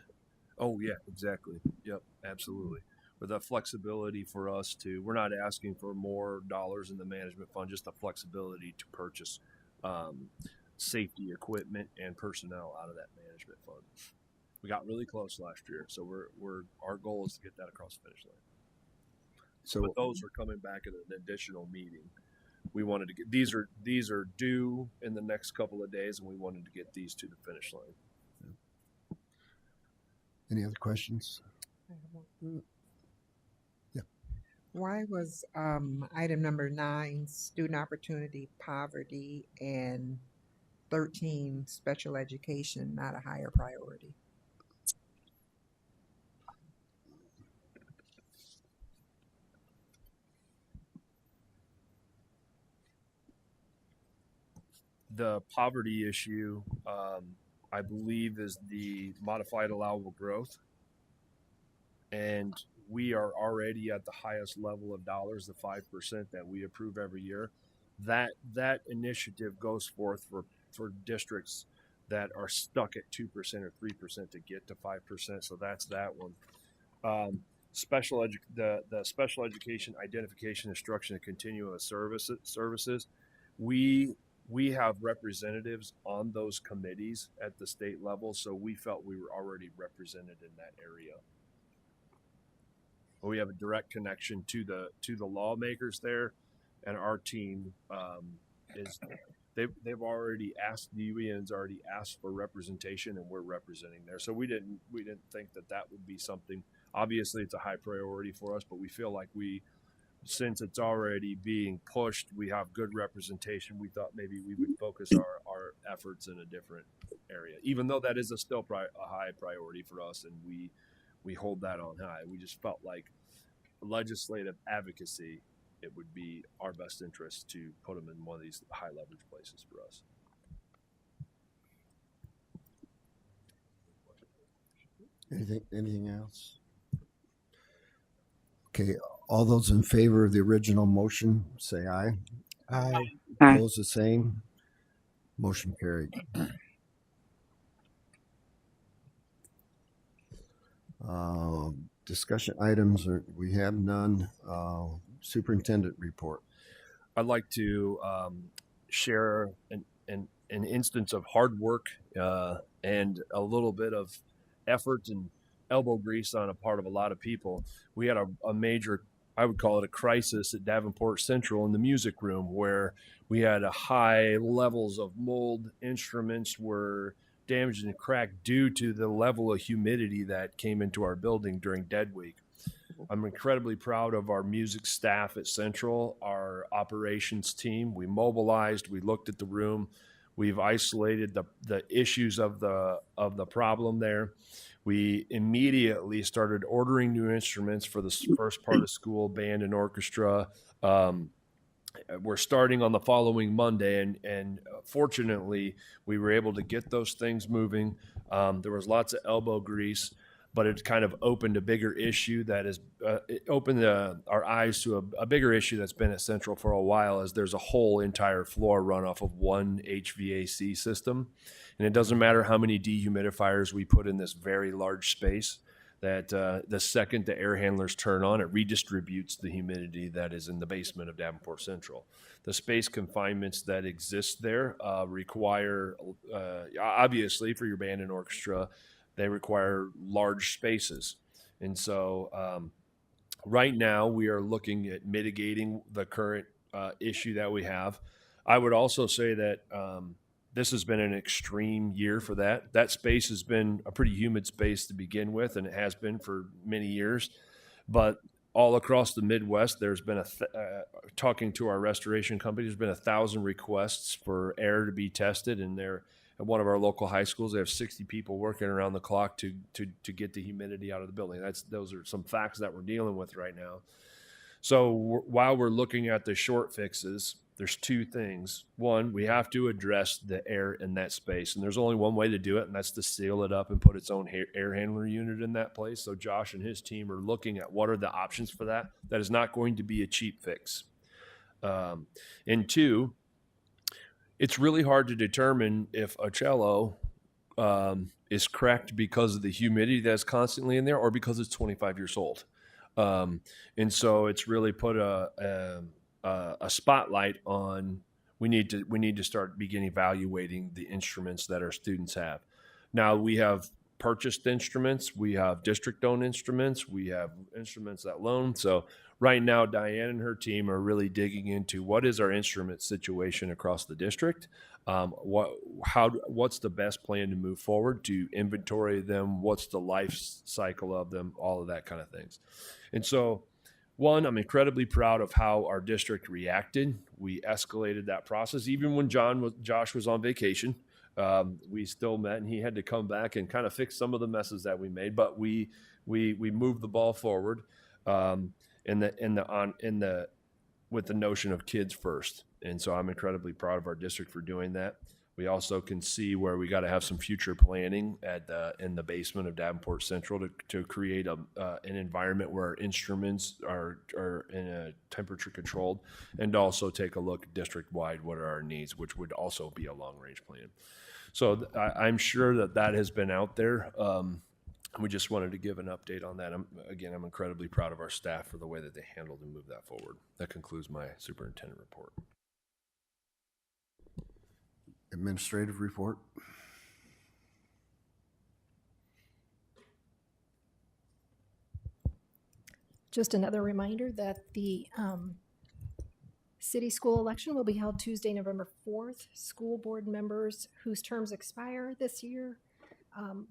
Oh yeah, exactly. Yep, absolutely. With the flexibility for us we're not asking for more dollars in the management fund, just the flexibility to purchase safety equipment and personnel out of that management fund. We got really close last year, so our goal is to get that across the finish line. So, but those are coming back at an additional meeting. We wanted to get these are due in the next couple of days, and we wanted to get these to the finish line. Any other questions? Yeah. Why was item number 9, student opportunity, poverty, and 13, special education, not a higher priority? The poverty issue, I believe, is the modified allowable growth. And we are already at the highest level of dollars, the 5% that we approve every year. That initiative goes forth for districts that are stuck at 2% or 3% to get to 5%. So that's that one. The special education identification, instruction, and continuum of services. We have representatives on those committees at the state level, so we felt we were already represented in that area. We have a direct connection to the lawmakers there, and our team they've already asked, the UEN's already asked for representation, and we're representing there. So we didn't think that would be something. Obviously, it's a high priority for us, but we feel like since it's already being pushed, we have good representation. We thought maybe we would focus our efforts in a different area, even though that is still a high priority for us, and we hold that on high. We just felt like legislative advocacy, it would be our best interest to put them in one of these high leverage places for us. Anything else? Okay, all those in favor of the original motion, say aye. Aye. Opposed, the same. Motion carried. Discussion items, we have none. Superintendent report. I'd like to share an instance of hard work and a little bit of effort and elbow grease on a part of a lot of people. We had a major, I would call it a crisis at Davenport Central in the music room, where we had high levels of mold. Instruments were damaged and cracked due to the level of humidity that came into our building during Dead Week. I'm incredibly proud of our music staff at Central, our operations team. We mobilized, we looked at the room, we've isolated the issues of the problem there. We immediately started ordering new instruments for the first part of school, band and orchestra. We're starting on the following Monday, and fortunately, we were able to get those things moving. There was lots of elbow grease, but it kind of opened a bigger issue it opened our eyes to a bigger issue that's been at Central for a while, as there's a whole entire floor run off of one HVAC system. And it doesn't matter how many dehumidifiers we put in this very large space, that the second the air handlers turn on, it redistributes the humidity that is in the basement of Davenport Central. The space confinements that exist there require, obviously, for your band and orchestra, they require large spaces. And so right now we are looking at mitigating the current issue that we have. I would also say that this has been an extreme year for that. That space has been a pretty humid space to begin with, and it has been for many years. But all across the Midwest, there's been talking to our restoration company, there's been 1,000 requests for air to be tested, and they're at one of our local high schools. They have 60 people working around the clock to get the humidity out of the building. Those are some facts that we're dealing with right now. So while we're looking at the short fixes, there's two things. One, we have to address the air in that space, and there's only one way to do it, and that's to seal it up and put its own air handler unit in that place. So Josh and his team are looking at what are the options for that. That is not going to be a cheap fix. And two, it's really hard to determine if a cello is cracked because of the humidity that's constantly in there or because it's 25 years old. And so it's really put a spotlight on we need to start evaluating the instruments that our students have. Now, we have purchased instruments, we have district-owned instruments, we have instruments that loan. So right now, Diane and her team are really digging into what is our instrument situation across the district. What's the best plan to move forward, to inventory them? What's the life cycle of them? All of that kind of things. And so, one, I'm incredibly proud of how our district reacted. We escalated that process, even when Josh was on vacation. We still met, and he had to come back and kind of fix some of the messes that we made. But we moved the ball forward. When with the notion of kids first. And so I'm incredibly proud of our district for doing that. We also can see where we got to have some future planning in the basement of Davenport Central to create an environment where our instruments are in a temperature controlled, and also take a look district wide, what are our needs, which would also be a long range plan. So I'm sure that has been out there. We just wanted to give an update on that. I'm incredibly proud of our staff for the way that they handled and moved that forward. That concludes my superintendent report. Administrative report. Just another reminder that the city school election will be held Tuesday, November 4th. School board members whose terms expire this year: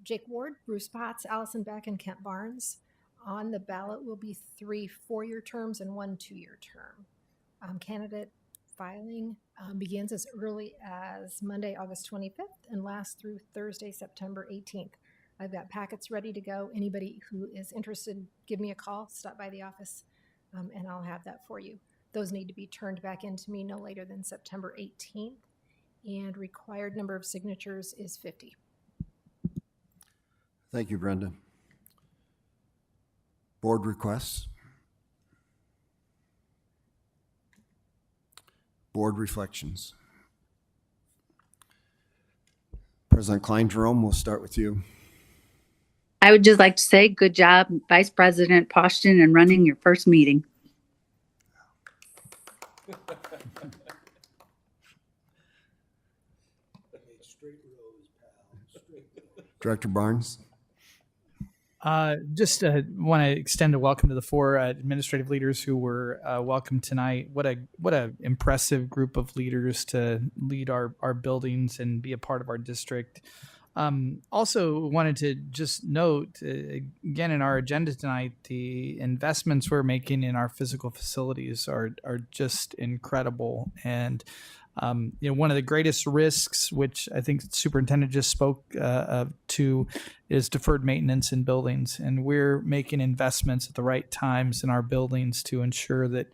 Jake Ward, Bruce Potts, Allison Beck, and Kent Barnes. On the ballot will be 3 4-year terms and 1 2-year term. Candidate filing begins as early as Monday, August 25th and lasts through Thursday, September 18th. I've got packets ready to go. Anybody who is interested, give me a call, stop by the office, and I'll have that for you. Those need to be turned back into me no later than September 18th, and required number of signatures is 50. Thank you, Brenda. Board requests. Board reflections. President Klein Jerome, we'll start with you. I would just like to say good job, Vice President Poston, in running your first meeting. Director Barnes. Just want to extend a welcome to the 4 administrative leaders who were welcome tonight. What a impressive group of leaders to lead our buildings and be a part of our district. Also wanted to just note, again, in our agenda tonight, the investments we're making in our physical facilities are just incredible. And one of the greatest risks, which I think the superintendent just spoke to, is deferred maintenance in buildings. And we're making investments at the right times in our buildings to ensure that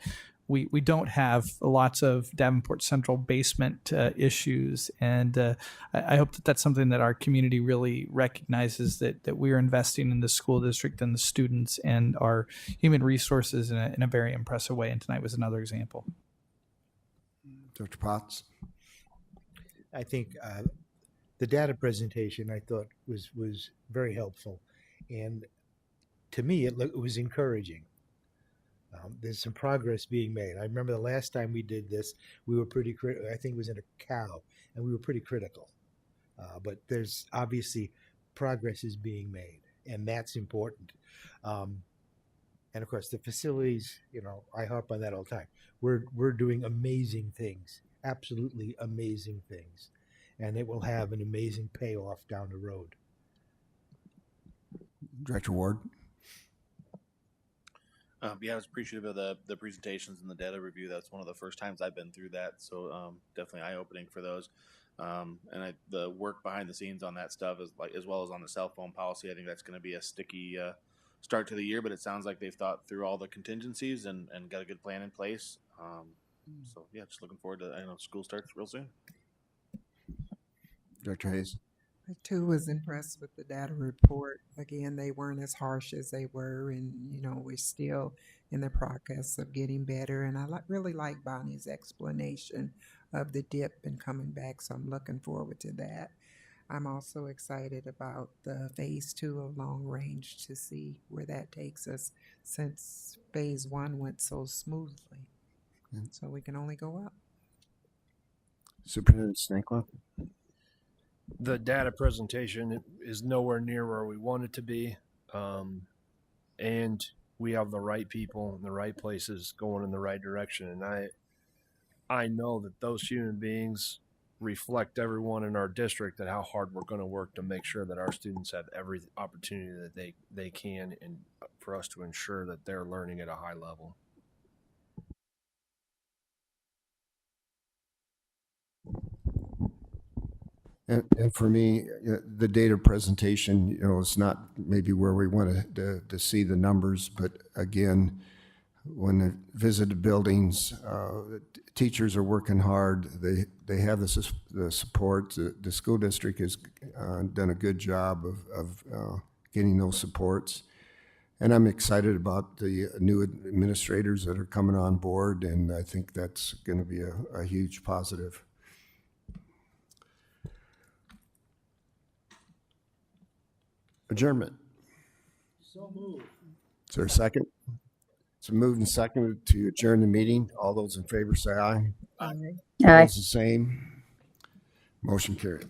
we don't have lots of Davenport Central basement issues. And I hope that that's something that our community really recognizes, that we are investing in the school district and the students and our human resources in a very impressive way. And tonight was another example. Dr. Potts. I think the data presentation I thought was very helpful, and to me it was encouraging. There's some progress being made. I remember the last time we did this, we were pretty critical. I think it was in a cow, and we were pretty critical. But there's obviously progress is being made, and that's important. And of course, the facilities, I harp on that all the time. We're doing amazing things, absolutely amazing things, and it will have an amazing payoff down the road. Director Ward. I was appreciative of the presentations and the data review. That's one of the first times I've been through that, so definitely eye-opening for those. And the work behind the scenes on that stuff, as well as on the cell phone policy, I think that's going to be a sticky start to the year, but it sounds like they've thought through all the contingencies and got a good plan in place. So yeah, just looking forward to, I know school starts real soon. Dr. Hayes. I too was impressed with the data report. Again, they weren't as harsh as they were, and we're still in the progress of getting better. And I really like Bonnie's explanation of the dip and coming back, so I'm looking forward to that. I'm also excited about the phase 2 of long range to see where that takes us, since phase 1 went so smoothly. So we can only go up. Superintendent Snakela. The data presentation is nowhere near where we want it to be. And we have the right people in the right places going in the right direction. And I know that those human beings reflect everyone in our district, and how hard we're going to work to make sure that our students have every opportunity that they can, and for us to ensure that they're learning at a high level. And for me, the data presentation, is not maybe where we want to see the numbers, but again, when I visited buildings, teachers are working hard. They have the support. The school district has done a good job of getting those supports. And I'm excited about the new administrators that are coming on board, and I think that's going to be a huge positive. Adjournment. So moved. Is there a second? It's moved and seconded to adjourn the meeting. All those in favor say aye. Aye. Opposed, the same. Motion carried.